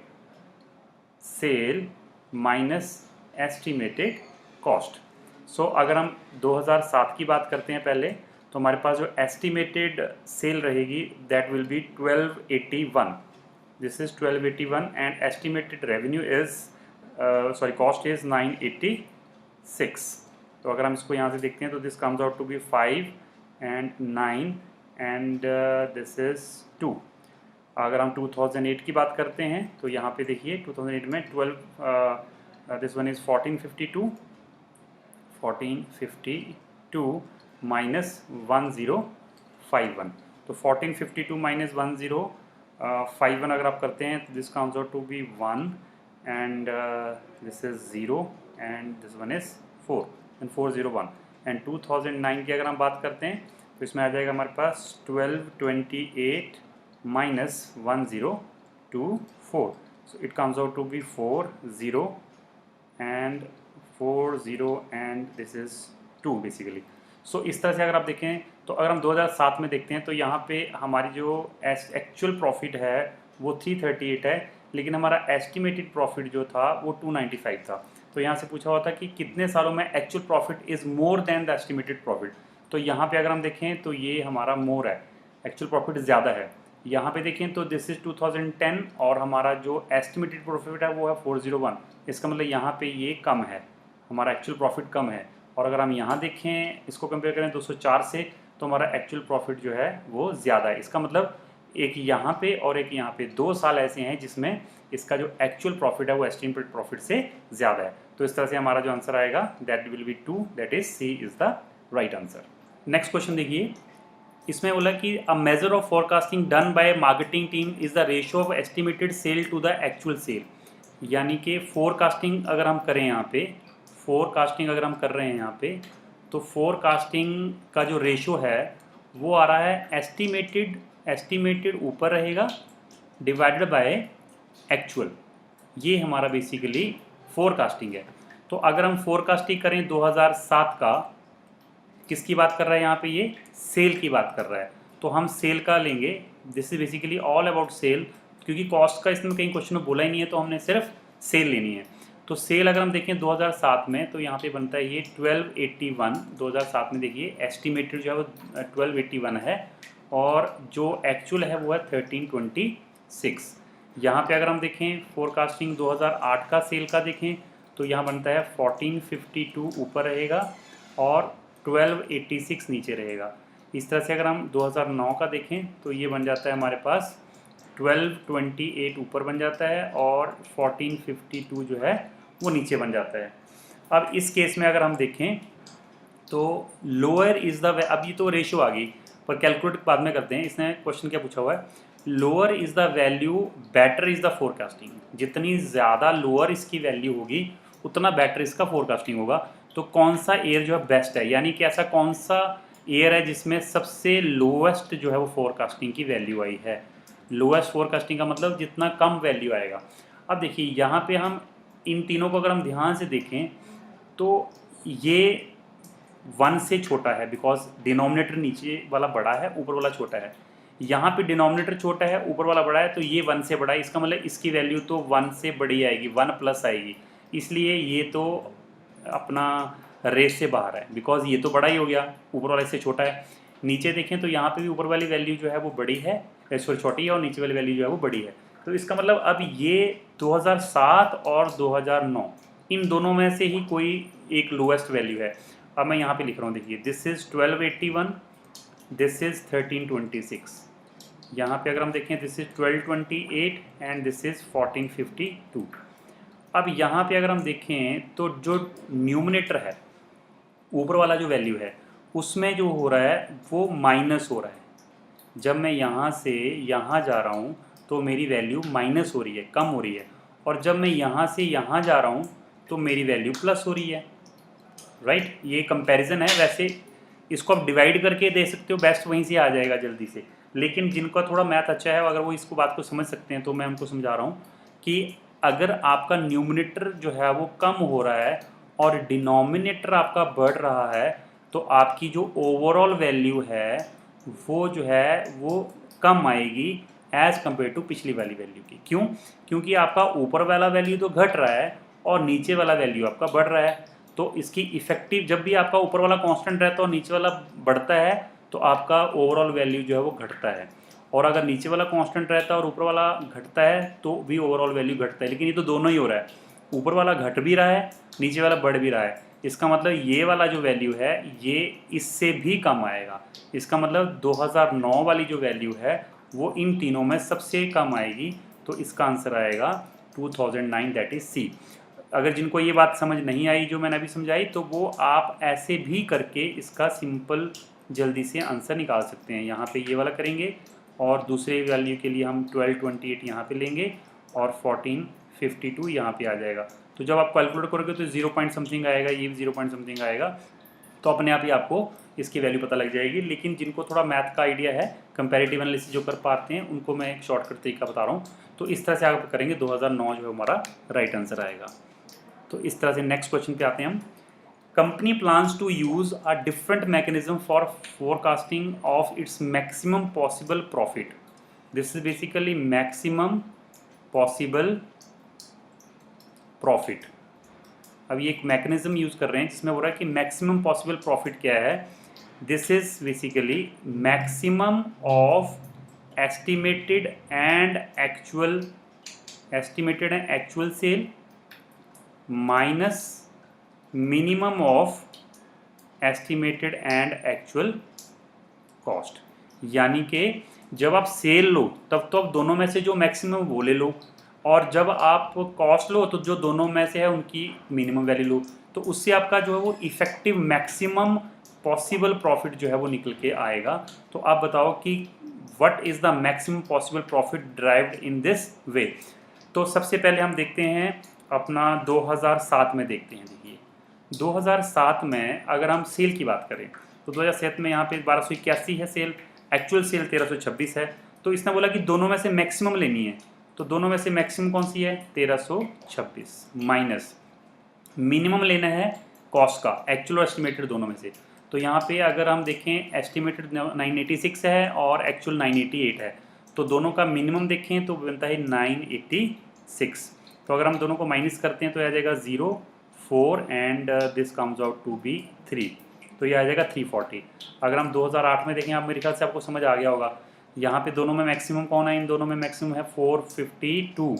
sale minus estimated cost. So अगर हम 2007 की बात करते हैं पहले, तो हमारे पास जो एस्टिमेटेड सेल रहेगी that will B 1281। This is 1281 and estimated revenue is cost is 986। तो अगर हम इसको यहाँ से देखते हैं तो this comes out to be 5 and 9 and this is 2। अगर हम 2008 की बात करते हैं तो यहाँ पे देखिए 2008 में 12 दिस वन इज़ 1452 माइनस 1051। तो 1452 माइनस 1051 अगर आप करते हैं तो this comes out to be 1 and this is 0 and this one is 4 and 401। And 2009 की अगर हम बात करते हैं तो इसमें आ जाएगा हमारे पास 1228 minus 1024. So it comes out to be 40 and 40 and this is 2 basically. So इस तरह से अगर आप देखें तो अगर हम 2007 में देखते हैं तो यहाँ पे हमारी जो एक्चुअल प्रॉफिट है वो 338 है, लेकिन हमारा एस्टिमेटेड प्रॉफिट जो था वो 295 था। तो यहाँ से पूछा हुआ था कि कितने सालों में actual profit is more than the estimated profit. तो यहाँ पे अगर हम देखें तो ये हमारा मोर है, एक्चुअल प्रॉफिट ज़्यादा है। यहाँ पे देखें तो दिस इज़ 2010 और हमारा जो एस्टिमेटेड प्रॉफिट है वो है 401। इसका मतलब यहाँ पे ये कम है, हमारा एक्चुअल प्रॉफिट कम है। और अगर हम यहाँ देखें इसको कंपेयर करें 204 से, तो हमारा एक्चुअल प्रॉफिट जो है वो ज़्यादा है। इसका मतलब एक यहाँ पे और एक यहाँ पे 2 साल ऐसे हैं जिसमें इसका जो एक्चुअल प्रॉफिट है वो एस्टिमेटेड प्रॉफिट से ज़्यादा है। तो इस तरह से हमारा जो आंसर आएगा that will be 2, that is C is the right answer. Next question देखिए, इसमें बोला कि a measure of forecasting done by marketing team is the ratio of estimated sale to the actual sale. यानी कि forecasting अगर हम करें यहाँ पे, फोरकास्टिंग अगर हम कर रहे हैं यहाँ पे, तो फोरकास्टिंग का जो रेशियो है वो आ रहा है एस्टिमेटेड ऊपर रहेगा डिवाइडेड बाय एक्चुअल। ये हमारा बेसिकली फोरकास्टिंग है। तो अगर हम फोरकास्टिंग करें 2007 का, किसकी बात कर रहा है यहाँ पे, ये सेल की बात कर रहा है। तो हम सेल का लेंगे, this is basically all about sale, क्योंकि कॉस्ट का इसमें कहीं क्वेश्चन में बोला ही नहीं है तो हमने सिर्फ सेल लेनी है। तो सेल अगर हम देखें 2007 में तो यहाँ पे बनता है ये 1281। 2007 में देखिए एस्टिमेटेड जो है वो 1281 है और जो एक्चुअल है वो है 1326। यहाँ पे अगर हम देखें फोरकास्टिंग 2008 का सेल का देखें तो यहाँ बनता है 1452 ऊपर रहेगा और 1286 नीचे रहेगा। इस तरह से अगर हम 2009 का देखें तो ये बन जाता है हमारे पास 1228 ऊपर बन जाता है और 1452 जो है वो नीचे बन जाता है। अब इस केस में अगर हम देखें तो लोअर इज़ द, अब ये तो रेशियो आ गई पर कैलकुलेट बाद में करते हैं। इसने क्वेश्चन क्या पूछा हुआ है, lower is the value better is the forecasting. जितनी ज़्यादा लोअर इसकी वैल्यू होगी उतना बेटर इसका फोरकास्टिंग होगा। तो कौन सा ईयर जो है बेस्ट है, यानी कि ऐसा कौन सा ईयर है जिसमें सबसे लोएस्ट जो है वो फोरकास्टिंग की वैल्यू आई है। लोएस्ट फोरकास्टिंग का मतलब जितना कम वैल्यू आएगा। अब देखिए यहाँ पे हम इन तीनों को अगर हम ध्यान से देखें तो ये 1 से छोटा है, बिकॉज डिनोमिनेटर नीचे वाला बड़ा है ऊपर वाला छोटा है। यहाँ पे डिनोमिनेटर छोटा है ऊपर वाला बड़ा है तो ये 1 से बड़ा है, इसका मतलब इसकी वैल्यू तो 1 से बड़ी आएगी, 1 प्लस आएगी। इसलिए ये तो अपना रेस से बाहर है, बिकॉज ये तो बड़ा ही हो गया, ऊपर वाला इससे छोटा है। नीचे देखें तो यहाँ पे भी ऊपर वाली वैल्यू जो है वो बड़ी है, सॉरी छोटी है, और नीचे वाली वैल्यू जो है वो बड़ी है। तो इसका मतलब अब ये 2007 और 2009 इन दोनों में से ही कोई एक लोएस्ट वैल्यू है। अब मैं यहाँ पे लिख रहा हूँ, देखिए दिस इज़ 1281, दिस इज़ 1326। यहाँ पे अगर हम देखें this is 1228 and this is 1452। अब यहाँ पे अगर हम देखें तो जो न्यूमरेटर है, ऊपर वाला जो वैल्यू है, उसमें जो हो रहा है वो माइनस हो रहा है। जब मैं यहाँ से यहाँ जा रहा हूँ तो मेरी वैल्यू माइनस हो रही है, कम हो रही है, और जब मैं यहाँ से यहाँ जा रहा हूँ तो मेरी वैल्यू प्लस हो रही है, राइट। ये कंपैरिजन है। वैसे इसको आप डिवाइड करके दे सकते हो, बेस्ट वहीं से आ जाएगा जल्दी से, लेकिन जिनका थोड़ा मैथ अच्छा है अगर वो इसको बात को समझ सकते हैं तो मैं उनको समझा रहा हूँ कि अगर आपका न्यूमरेटर जो है वो कम हो रहा है और डिनोमिनेटर आपका बढ़ रहा है तो आपकी जो ओवरऑल वैल्यू है वो जो है वो कम आएगी एज़ कम्पेयर टू पिछली वाली वैल्यू की। क्यों? क्योंकि आपका ऊपर वाला वैल्यू तो घट रहा है और नीचे वाला वैल्यू आपका बढ़ रहा है। तो इसकी इफेक्टिव, जब भी आपका ऊपर वाला कांस्टेंट रहता है और नीचे वाला बढ़ता है तो आपका ओवरऑल वैल्यू जो है वो घटता है, और अगर नीचे वाला कांस्टेंट रहता है और ऊपर वाला घटता है तो भी ओवरऑल वैल्यू घटता है। लेकिन ये तो दोनों ही हो रहा है, ऊपर वाला घट भी रहा है, नीचे वाला बढ़ भी रहा है। इसका मतलब ये वाला जो वैल्यू है ये इससे भी कम आएगा। इसका मतलब 2009 वाली जो वैल्यू है वो इन तीनों में सबसे कम आएगी। तो इसका आंसर आएगा 2009, दैट इज सी। अगर जिनको ये बात समझ नहीं आई जो मैंने अभी समझाई तो वो आप ऐसे भी करके इसका सिंपल जल्दी से आंसर निकाल सकते हैं। यहाँ पे ये वाला करेंगे और दूसरे वैल्यू के लिए हम 1228 यहाँ पे लेंगे और 1452 यहाँ पे आ जाएगा। तो जब आप कैलकुलेट करोगे तो 0 पॉइंट समथिंग आएगा, ये 0 पॉइंट समथिंग आएगा, तो अपने आप ही आपको इसकी वैल्यू पता लग जाएगी। लेकिन जिनको थोड़ा मैथ का आइडिया है, कंपैरेटिव एनालिसिस जो कर पाते हैं, उनको मैं एक शॉर्टकट तरीका बता रहा हूँ। तो इस तरह से आप करेंगे, 2009 जो है हमारा राइट आंसर आएगा। तो इस तरह से नेक्स्ट क्वेश्चन पे आते हैं हम। Company plans to use a different mechanism for forecasting of its maximum possible profit. This is basically maximum possible profit. अब ये एक मैकेनिज्म यूज कर रहे हैं जिसमें हो रहा है कि मैक्सिमम पॉसिबल प्रॉफिट क्या है। This is basically maximum of estimated and actual sale minus minimum of estimated and actual cost. यानी कि जब आप सेल लो तब तो आप दोनों में से जो मैक्सिमम वो ले लो, और जब आप कॉस्ट लो तो जो दोनों में से है उनकी मिनिमम वैल्यू लो। तो उससे आपका जो है वो इफेक्टिव मैक्सिमम पॉसिबल प्रॉफिट जो है वो निकल के आएगा। तो आप बताओ कि what is the maximum possible profit derived in this way. तो सबसे पहले हम देखते हैं अपना 2007 में देखते हैं। देखिए 2007 में अगर हम सेल की बात करें तो 2007 में यहाँ पे 1281 है सेल, एक्चुअल सेल 1326 है। तो इसने बोला कि दोनों में से मैक्सिमम लेनी है, तो दोनों में से मैक्सिमम कौन सी है, 1326, माइनस मिनिमम लेना है कॉस्ट का, एक्चुअल और एस्टिमेटेड दोनों में से। तो यहाँ पे अगर हम देखें एस्टिमेटेड 986 है और एक्चुअल 988 है, तो दोनों का मिनिमम देखें तो बनता है 986। तो अगर हम दोनों को माइनस करते हैं तो आ जाएगा 0, 4 and this comes out to be 3, तो ये आ जाएगा 340। अगर हम 2008 में देखें, आप मेरे ख्याल से आपको समझ आ गया होगा, यहाँ पे दोनों में मैक्सिमम कौन है, इन दोनों में मैक्सिमम है 452,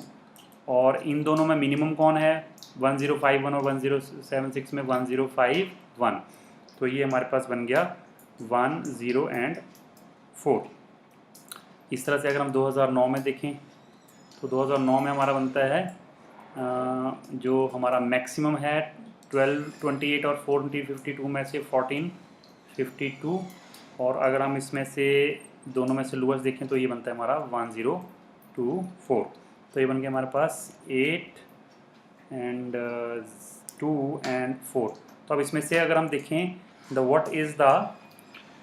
और इन दोनों में मिनिमम कौन है 1051 और 1076 में 1051। तो ये हमारे पास बन गया 1, 0 एंड 4। इस तरह से अगर हम 2009 में देखें तो 2009 में हमारा बनता है जो हमारा मैक्सिमम है 1228 और 1452 में से 1452, और अगर हम इसमें से दोनों में से लोएस्ट देखें तो ये बनता है हमारा 1024। तो ये बन गया हमारे पास 8 एंड 2 एंड 4। तो अब इसमें से अगर हम देखें the what is the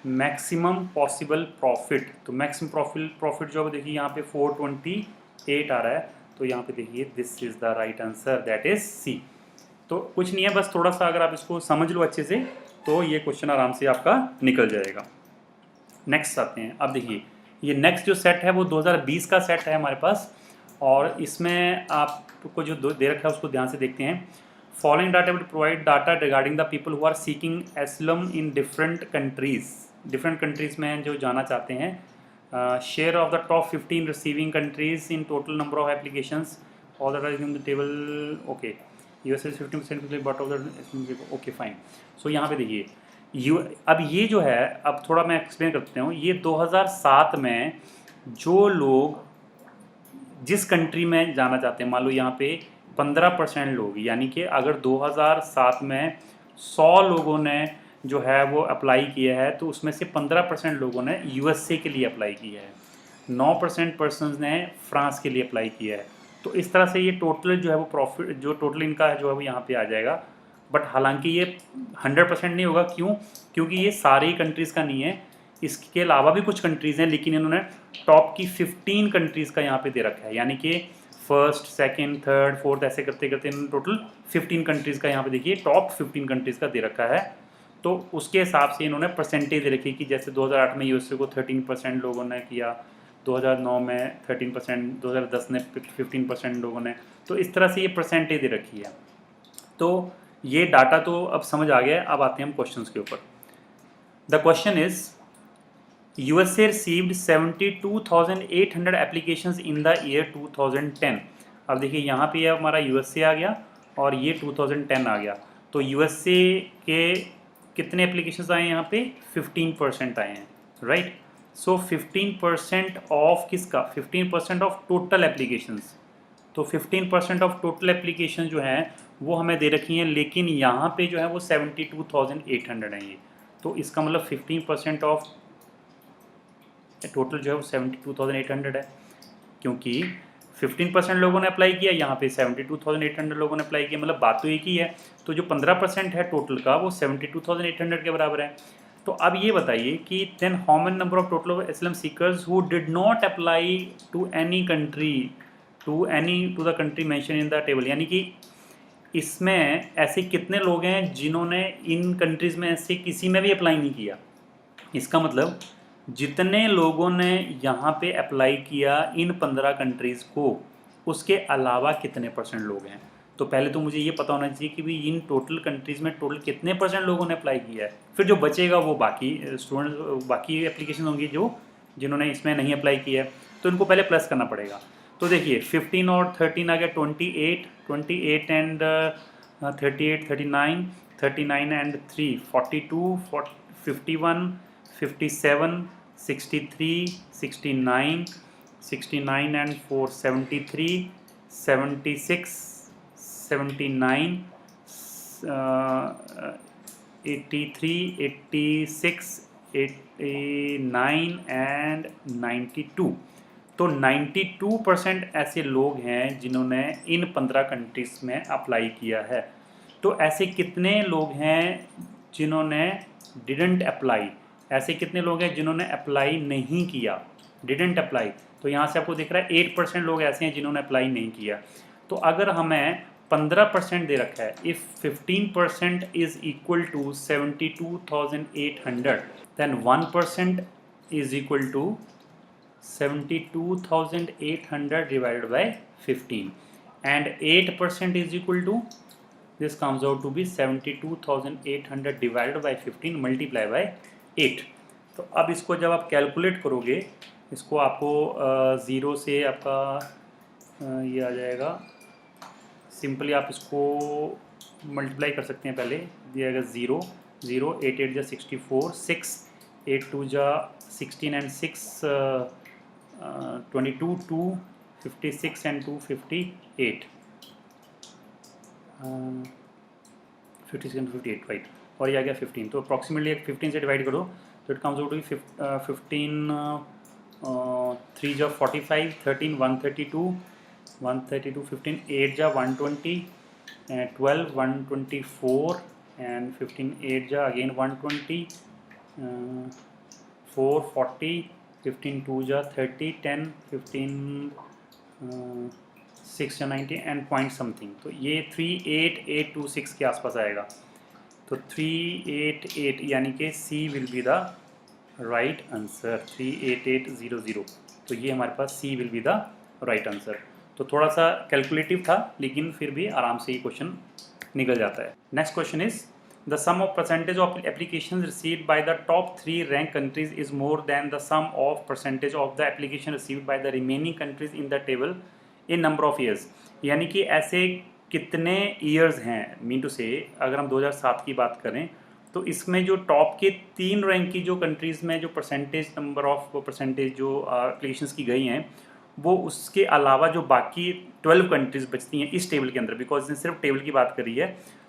maximum possible profit, तो मैक्सिमम प्रॉफिट जो है देखिए यहाँ पे 428 आ रहा है। तो यहाँ पे देखिए this is the right answer, that is C. तो कुछ नहीं है, बस थोड़ा सा अगर आप इसको समझ लो अच्छे से तो ये क्वेश्चन आराम से आपका निकल जाएगा। नेक्स्ट आते हैं। अब देखिए ये नेक्स्ट जो सेट है वो 2020 का सेट है हमारे पास, और इसमें आपको जो दे रखा है उसको ध्यान से देखते हैं। Following data will provide data regarding the people who are seeking asylum in different countries में जो जाना चाहते हैं। Share of the top 15 receiving countries in total number of applications, all that is in the table. Okay, US is 50% but of the, okay fine. So यहाँ पे देखिए अब ये जो है, अब थोड़ा मैं एक्सप्लेन करते हूँ। ये 2007 में जो लोग जिस कंट्री में जाना चाहते हैं, मान लो यहाँ पे 15% लोग, यानी कि अगर 2007 में 100 लोगों ने जो है वो अप्लाई किया है तो उसमें से 15% लोगों ने यूएसए के लिए अप्लाई किया है, 9% पर्सनस ने फ्रांस के लिए अप्लाई किया है। तो इस तरह से ये टोटल जो है वो प्रॉफिट जो टोटल इनका है जो है वो यहाँ पे आ जाएगा। बट हालांकि ये 100% नहीं होगा, क्यों? क्योंकि ये सारी कंट्रीज़ का नहीं है, इसके अलावा भी कुछ कंट्रीज़ हैं, लेकिन इन्होंने टॉप की 15 कंट्रीज़ का यहाँ पे दे रखा है, यानी कि फर्स्ट सेकंड थर्ड फोर्थ ऐसे करते करते इन्होंने टोटल 15 कंट्रीज़ का यहाँ पे देखिए टॉप 15 कंट्रीज़ का दे रखा है। तो उसके हिसाब से इन्होंने परसेंटेज दे रखी कि जैसे 2008 में यूएसए को 13% लोगों ने किया, 2009 में 13%, 2010 में 15% लोगों ने, तो इस तरह से ये परसेंटेज दे रखी है। तो ये डाटा तो अब समझ आ गया। अब आते हैं हम क्वेश्चंस के ऊपर। The question is USA received 72,800 applications in the year 2010। अब देखिए यहाँ पे हमारा USA आ गया और ये 2010 आ गया। तो USA के कितने एप्लीकेशंस आए हैं यहाँ पे? 15% आए हैं, राइट। सो 15% ऑफ किसका? 15% ऑफ टोटल एप्लीकेशंस। तो 15% ऑफ टोटल एप्लीकेशन जो हैं वो हमें दे रखी हैं, लेकिन यहाँ पे जो है वो 72,800 हैं ये। तो इसका मतलब 15% ऑफ टोटल जो है वो 72,800 है, क्योंकि 15% लोगों ने अप्लाई किया, यहाँ पे 72,800 लोगों ने अप्लाई किया, मतलब बात तो एक ही है। तो जो 15% है टोटल का वो 72,800 के बराबर है। तो अब ये बताइए कि then how many number of total of asylum seekers who did not apply to any country to the country mention in the table, यानी कि इसमें ऐसे कितने लोग हैं जिन्होंने इन कंट्रीज़ में से किसी में भी अप्लाई नहीं किया। इसका मतलब जितने लोगों ने यहाँ पे अप्लाई किया इन 15 कंट्रीज़ को, उसके अलावा कितने परसेंट लोग हैं। तो पहले तो मुझे ये पता होना चाहिए कि भाई इन टोटल कंट्रीज़ में टोटल कितने परसेंट लोगों ने अप्लाई किया है। फिर जो बचेगा वो बाकी स्टूडेंट बाकी एप्लीकेशन होंगी जिन्होंने इसमें नहीं अप्लाई किया है, तो इनको पहले प्लस करना पड़ेगा। तो देखिए 15 और 13 आ गया 28 एंड 38 39 39 एंड 3 42 51 57 63 69 69 and 4 73 76 79 83 86 89 and 92। तो 92% ऐसे लोग हैं जिन्होंने इन 15 कंट्रीज़ में अप्लाई किया है। तो ऐसे कितने लोग हैं जिन्होंने डिडंट अप्लाई? ऐसे कितने लोग हैं जिन्होंने अप्लाई नहीं किया, डिडंट अप्लाई? तो यहाँ से आपको दिख रहा है 8% लोग ऐसे हैं जिन्होंने अप्लाई नहीं किया। तो अगर हमें 15% दे रखा है, if 15% is equal to 72,800 then 1% is equal to 72,800 divided by 15 and 8% is equal to, this comes out to be 72,800 divided by 15 multiply by 8। तो अब इसको जब आप कैलकुलेट करोगे, इसको आपको ज़ीरो से आपका ये आ जाएगा, सिंपली आप इसको मल्टीप्लाई कर सकते हैं। पहले दिया जाएगा 0 0 8 8 जा 64 6 8 2 जा 16 एंड 6 22 2 56 एंड 2 58 56 एंड 58 राइट, और ये आ गया 15। तो अप्रॉक्सीमेटली 15 से डिवाइड करो तो इट कम्स आउट टू 15 3 जा 45 13 132 15 8 जा 120 12 124 and 15 8 जा again 120 4 40 15 2 जा 30 10 15 6 जा 90 एंड पॉइंट समथिंग। तो ये 38826 के आसपास आएगा। तो 388 यानी कि C will be the right answer, 38800। तो ये हमारे पास C will be the right answer. तो थोड़ा सा कैलकुलेटिव था, लेकिन फिर भी आराम से ये क्वेश्चन निकल जाता है। Next question is the sum of percentage of application received by the top 3 rank countries is more than the sum of percentage of the application received by the remaining countries in the table in number of years. यानी कि ऐसे कितने years हैं, mean to से अगर हम 2007 की बात करें तो इसमें जो टॉप के 3 रैंक की जो कंट्रीज़ में जो परसेंटेज नंबर ऑफ परसेंटेज जो एप्लीकेशंस की गई हैं वो उसके अलावा जो बाकी 12 कंट्रीज़ बचती हैं इस टेबल के अंदर, बिकॉज इसने सिर्फ टेबल की बात करी है,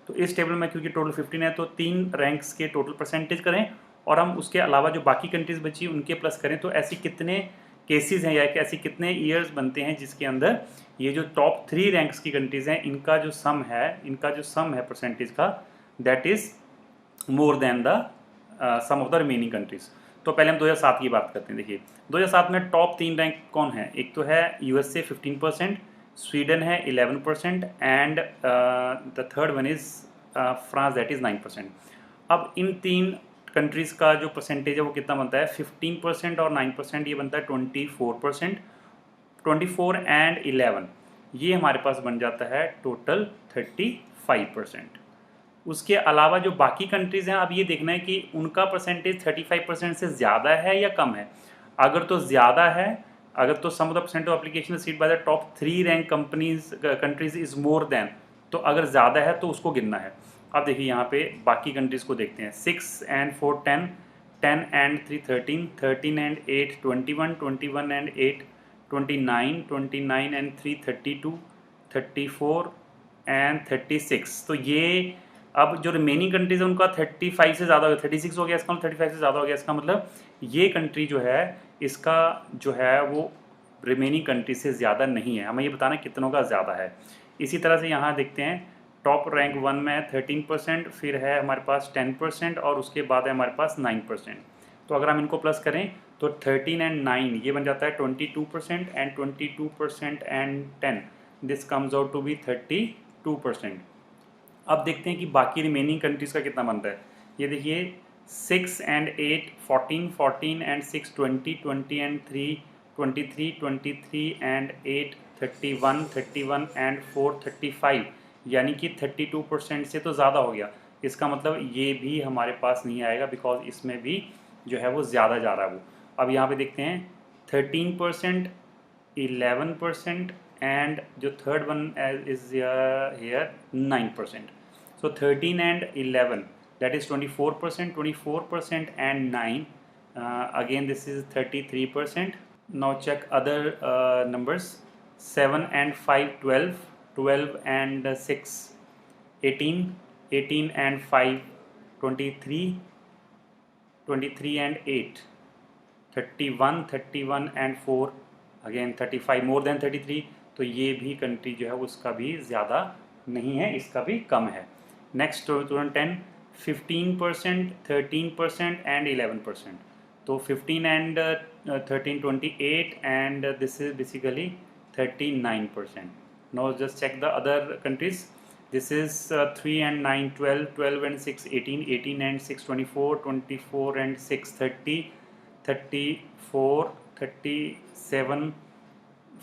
तो इस टेबल में क्योंकि टोटल 15 है तो 3 रैंक्स के टोटल परसेंटेज करें और हम उसके अलावा जो बाकी कंट्रीज़ बची उनके प्लस करें, तो ऐसी कितने केसेस हैं या ऐसी कितने ईयर्स बनते हैं जिसके अंदर ये जो टॉप 3 रैंक्स की कंट्रीज़ हैं इनका जो सम है परसेंटेज का, that is more than the sum of the remaining countries. तो पहले हम 2007 की बात करते हैं। देखिए 2007 में टॉप 3 रैंक कौन है? एक तो है यूएसए 15%, स्वीडन है 11% and the third one is France, that is 9%। अब इन 3 कंट्रीज़ का जो परसेंटेज है वो कितना बनता है? 15% और 9%, ये बनता है 24%। 24 एंड 11 ये हमारे पास बन जाता है टोटल 35%। उसके अलावा जो बाकी कंट्रीज़ हैं, अब ये देखना है कि उनका परसेंटेज 35% से ज़्यादा है या कम है। अगर तो ज़्यादा है, अगर तो sum of the percent of application sought by the top 3 rank countries is more than, तो अगर ज़्यादा है तो उसको गिनना है। अब देखिए यहाँ पे बाकी कंट्रीज़ को देखते हैं। 6 and 4 10, 10 and 3 13, 13 and 8 21, 21 and 8 29, 29 and 3 32, 34 and 36। तो ये अब जो रिमेनिंग कंट्रीज है उनका 35 से ज़्यादा हो गया, 36 हो गया, इसका मतलब 35 से ज़्यादा हो गया। इसका मतलब ये कंट्री जो है इसका जो है वो रिमेनिंग कंट्री से ज़्यादा नहीं है। हमें ये बताना कितनों का ज़्यादा है। इसी तरह से यहाँ देखते हैं टॉप रैंक 1 में है 13%, फिर है हमारे पास 10% और उसके बाद है हमारे पास 9%। तो अगर हम इनको प्लस करें तो 13 एंड 9 ये बन जाता है 22% and 22% and 10, this comes out to be 32%। अब देखते हैं कि बाकी रिमेनिंग कंट्रीज़ का कितना बनता है। ये देखिए 6 and 8 14, 14 and 6 20, 20 and 3 23, 23 and 8 31, 31 and 4 35, यानी कि 32% से तो ज़्यादा हो गया। इसका मतलब ये भी हमारे पास नहीं आएगा, बिकॉज इसमें भी जो है वो ज़्यादा जा रहा है वो। अब यहाँ पे देखते हैं 13%, 11% एंड जो third one is here 9%. So 13 and 11, that is 24%, 24% and 9. Again this is 33%. Now check other numbers. 7 and 5 12, 12 and 6 18, 18 and 5 23, 23 and 8 31, 31 and 4 again 35, more than 33। तो ये भी कंट्री जो है उसका भी ज़्यादा नहीं है, इसका भी कम है। Next 2010 15%, 13% and 11%। तो 15 and 13 28 and this is basically 39%। Now just check the other countries. This is 3 and 9 12, 12 and 6 18, 18 and 6 24, 24 and 6 30, 34 37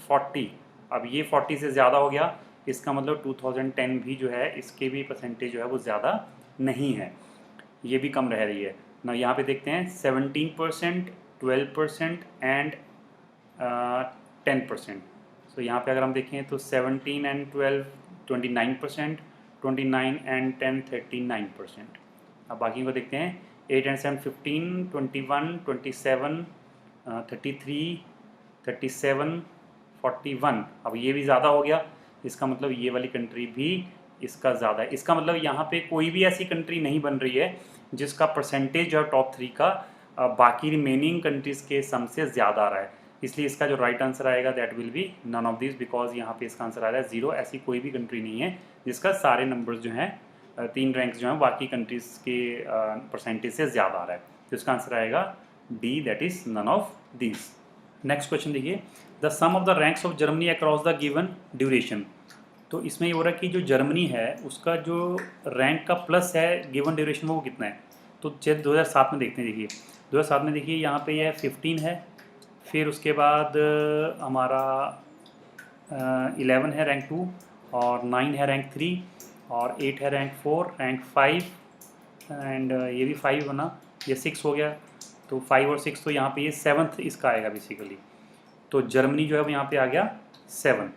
40। अब ये 40 से ज़्यादा हो गया, इसका मतलब 2010 भी जो है इसके भी परसेंटेज जो है वो ज़्यादा नहीं है, ये भी कम रह रही है ना। यहाँ पे देखते हैं 17%, 12% एंड 10%। सो यहाँ पे अगर हम देखें तो 17 एंड 12 29%, 29 एंड 10 39%। अब बाकी को देखते हैं 8 एंड 7 15, 21, 27, 33, 37, 41। अब ये भी ज़्यादा हो गया, इसका मतलब ये वाली कंट्री भी इसका ज़्यादा है। इसका मतलब यहाँ पे कोई भी ऐसी कंट्री नहीं बन रही है जिसका परसेंटेज जो है टॉप 3 का बाकी रिमेनिंग कंट्रीज़ के सम से ज़्यादा आ रहा है। इसलिए इसका जो राइट आंसर आएगा that will be none of this, because यहाँ पे इसका आंसर आ रहा है 0। ऐसी कोई भी कंट्री नहीं है जिसका सारे नंबर्स जो हैं 3 रैंक्स जो हैं बाकी कंट्रीज़ के परसेंटेज से ज़्यादा आ रहा है। तो इसका आंसर आएगा D, that is none of this. Next question देखिए, the sum of the ranks of Germany across the given duration. तो इसमें ये हो रहा है कि जो जर्मनी है उसका जो रैंक का प्लस है गिवन ड्यूरेशन वो कितना है। तो चलिए 2007 में देखते हैं। देखिए 2007 में देखिए यहाँ पे यह 15 है, फिर उसके बाद हमारा 11 है रैंक 2, और 9 है रैंक 3, और 8 है रैंक 4, रैंक 5 एंड ये भी 5 बना, ये 6 हो गया। तो 5 और 6, तो यहाँ पे ये 7th इसका आएगा बेसिकली। तो जर्मनी जो है वो यहाँ पे आ गया 7।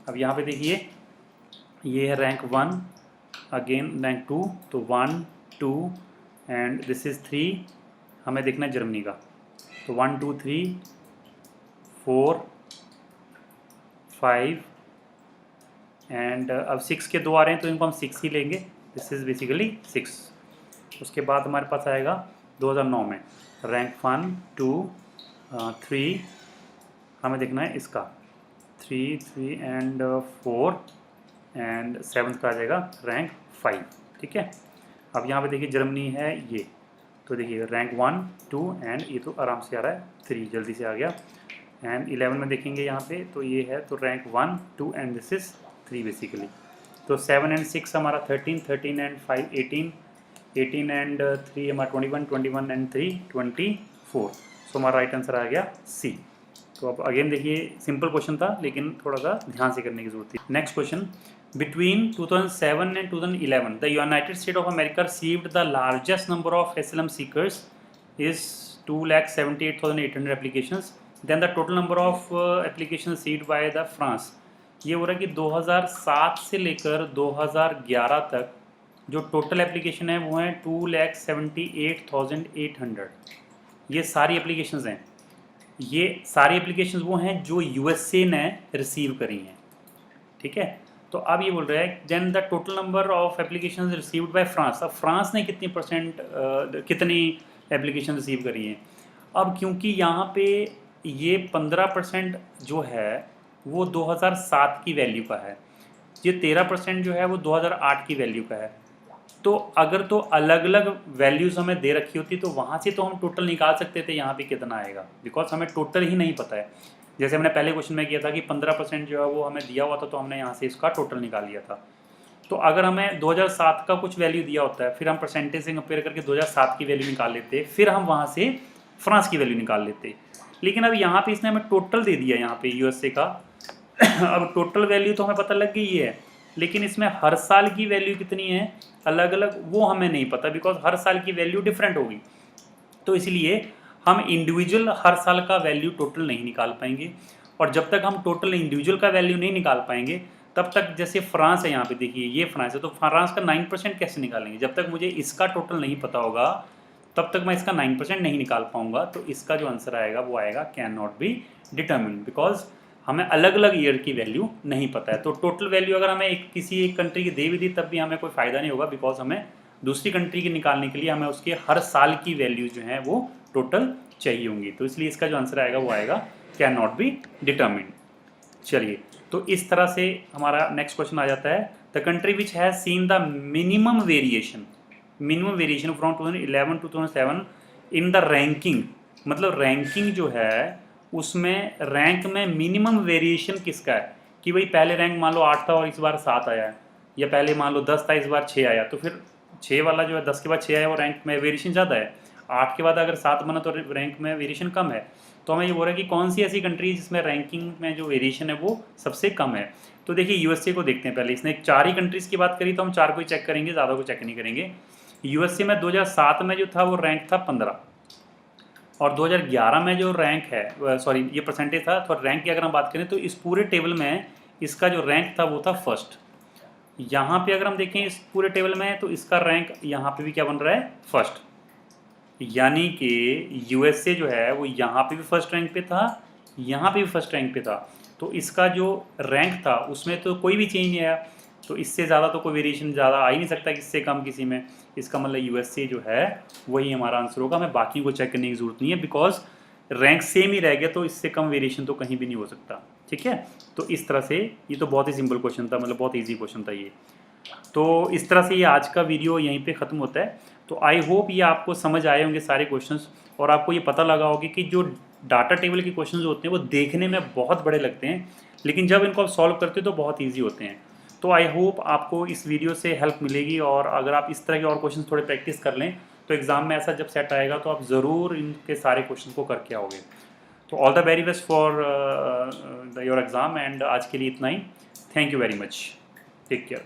अब यहाँ पे देखिए ये है रैंक 1, अगेन रैंक 2, तो 1 2 एंड दिस इज़ 3। हमें देखना है जर्मनी का, तो 1 2 3 4 5 एंड अब 6 के 2 आ रहे हैं तो इनको हम 6 ही लेंगे, दिस इज़ बेसिकली 6। उसके बाद हमारे पास आएगा 2009 में रैंक 1 2 3, हमें देखना है इसका 3 एंड 4 एंड 7 का आ जाएगा रैंक 5, ठीक है। अब यहाँ पे देखिए जर्मनी है ये, तो देखिए रैंक 1 2 एंड ये तो आराम से आ रहा है 3, जल्दी से आ गया। एंड 11 में देखेंगे यहाँ पे तो ये है तो rank 1 2 and this is 3 basically. तो 7 एंड 6 हमारा 13, 13 एंड 5 18, 18 एंड 3 हमारा 21, 21 एंड 3 24। सो हमारा राइट आंसर आ गया सी। तो अब अगेन देखिए सिंपल क्वेश्चन था लेकिन थोड़ा सा ध्यान से करने की जरूरत थी। Next question, between 2007 and 2011 the United States of America received the largest number of asylum seekers is 2,78,800 applications. Then the total number of applications received by the France. ये हो रहा है कि 2007 से लेकर 2011 तक जो टोटल एप्लीकेशन है वो है 2,78,800। ये सारी एप्लीकेशंस हैं, ये सारी एप्लीकेशंस वो हैं जो यूएसए ने रिसीव करी हैं, ठीक है। तो अब ये बोल रहा है then the total number of applications received by France. अब फ्रांस ने कितनी एप्लीकेशन रिसीव करी हैं। अब क्योंकि यहाँ पे ये 15% जो है वो 2007 की वैल्यू का है, ये 13% जो है वो 2008 की वैल्यू का है। तो अगर तो अलग अलग वैल्यूज़ हमें दे रखी होती तो वहाँ से तो हम टोटल निकाल सकते थे यहाँ पे कितना आएगा, बिकॉज हमें टोटल ही नहीं पता है। जैसे हमने पहले क्वेश्चन में किया था कि 15% जो है वो हमें दिया हुआ था तो हमने यहाँ से इसका टोटल निकाल लिया था। तो अगर हमें 2007 का कुछ वैल्यू दिया होता है फिर हम परसेंटेज से कंपेयर करके 2007 की वैल्यू निकाल लेते, फिर हम वहाँ से फ्रांस की वैल्यू निकाल लेते। लेकिन अब यहाँ पे इसने हमें टोटल दे दिया यहाँ पे यूएसए का। अब टोटल वैल्यू तो हमें पता लग गई है, लेकिन इसमें हर साल की वैल्यू कितनी है अलग अलग वो हमें नहीं पता, बिकॉज हर साल की वैल्यू डिफरेंट होगी। तो इसलिए हम इंडिविजुअल हर साल का वैल्यू टोटल नहीं निकाल पाएंगे, और जब तक हम टोटल इंडिविजुअल का वैल्यू नहीं निकाल पाएंगे तब तक, जैसे फ्रांस है यहाँ पे देखिए ये फ्रांस है, तो फ्रांस का 9% कैसे निकालेंगे। जब तक मुझे इसका टोटल नहीं पता होगा तब तक मैं इसका 9% नहीं निकाल पाऊंगा। तो इसका जो आंसर आएगा वो आएगा can not be determined, because हमें अलग अलग ईयर की वैल्यू नहीं पता है। तो टोटल वैल्यू अगर हमें किसी एक कंट्री की दे भी दी तब भी हमें कोई फ़ायदा नहीं होगा, बिकॉज हमें दूसरी कंट्री की निकालने के लिए हमें उसके हर साल की वैल्यू जो है वो टोटल चाहिए होंगी। तो इसलिए इसका जो आंसर आएगा वो आएगा कैन नॉट बी डिटर्मिन्ड। चलिए, तो इस तरह से हमारा नेक्स्ट क्वेश्चन आ जाता है, the country which has seen the minimum variation from 2011 to 2007 in the ranking. मतलब रैंकिंग जो है उसमें रैंक में मिनिमम वेरिएशन किसका है, कि भाई पहले रैंक मान लो 8 था और इस बार 7 आया है, या पहले मान लो 10 था इस बार 6 आया, तो फिर 6 वाला जो है 10 के बाद 6 आया वो रैंक में वेरिएशन ज़्यादा है, 8 के बाद अगर 7 बना तो रैंक में वेरिएशन कम है। तो हमें ये बोल रहा है कि कौन सी ऐसी कंट्री जिसमें रैंकिंग में जो वेरिएशन है वो सबसे कम है। तो देखिए यूएसए को देखते हैं पहले, इसने 4 ही कंट्रीज़ की बात करी तो हम 4 को ही चेक करेंगे, ज़्यादा को चेक नहीं करेंगे। यूएसए में 2007 में जो था वो रैंक था 15, और 2011 में जो रैंक है सॉरी ये परसेंटेज था, तो रैंक की अगर हम बात करें तो इस पूरे टेबल में इसका जो रैंक था वो था फर्स्ट। यहाँ पे अगर हम देखें इस पूरे टेबल में तो इसका रैंक यहाँ पे भी क्या बन रहा है फर्स्ट, यानी कि यूएसए जो है वो यहाँ पे भी फर्स्ट रैंक पे था, यहाँ पे भी फर्स्ट रैंक पे था। तो इसका जो रैंक था उसमें तो कोई भी चेंज नहीं आया, तो इससे ज़्यादा तो कोई वेरिएशन ज़्यादा आ ही नहीं सकता किससे कम किसी में। इसका मतलब यूएसए जो है वही हमारा आंसर होगा, हमें बाकी को चेक करने की ज़रूरत नहीं है, बिकॉज रैंक सेम ही रह गया तो इससे कम वेरिएशन तो कहीं भी नहीं हो सकता, ठीक है। तो इस तरह से ये तो बहुत ही सिंपल क्वेश्चन था, मतलब बहुत ईजी क्वेश्चन था ये। तो इस तरह से ये आज का वीडियो यहीं पे ख़त्म होता है। तो आई होप ये आपको समझ आए होंगे सारे क्वेश्चंस, और आपको ये पता लगा होगा कि जो डाटा टेबल के क्वेश्चंस होते हैं वो देखने में बहुत बड़े लगते हैं, लेकिन जब इनको आप सॉल्व करते हो तो बहुत ईजी होते हैं। तो आई होप आपको इस वीडियो से हेल्प मिलेगी, और अगर आप इस तरह के और क्वेश्चन थोड़े प्रैक्टिस कर लें तो एग्ज़ाम में ऐसा जब सेट आएगा तो आप ज़रूर इनके सारे क्वेश्चन को करके आओगे। तो all the very best for your exam, and आज के लिए इतना ही। Thank you very much, take care.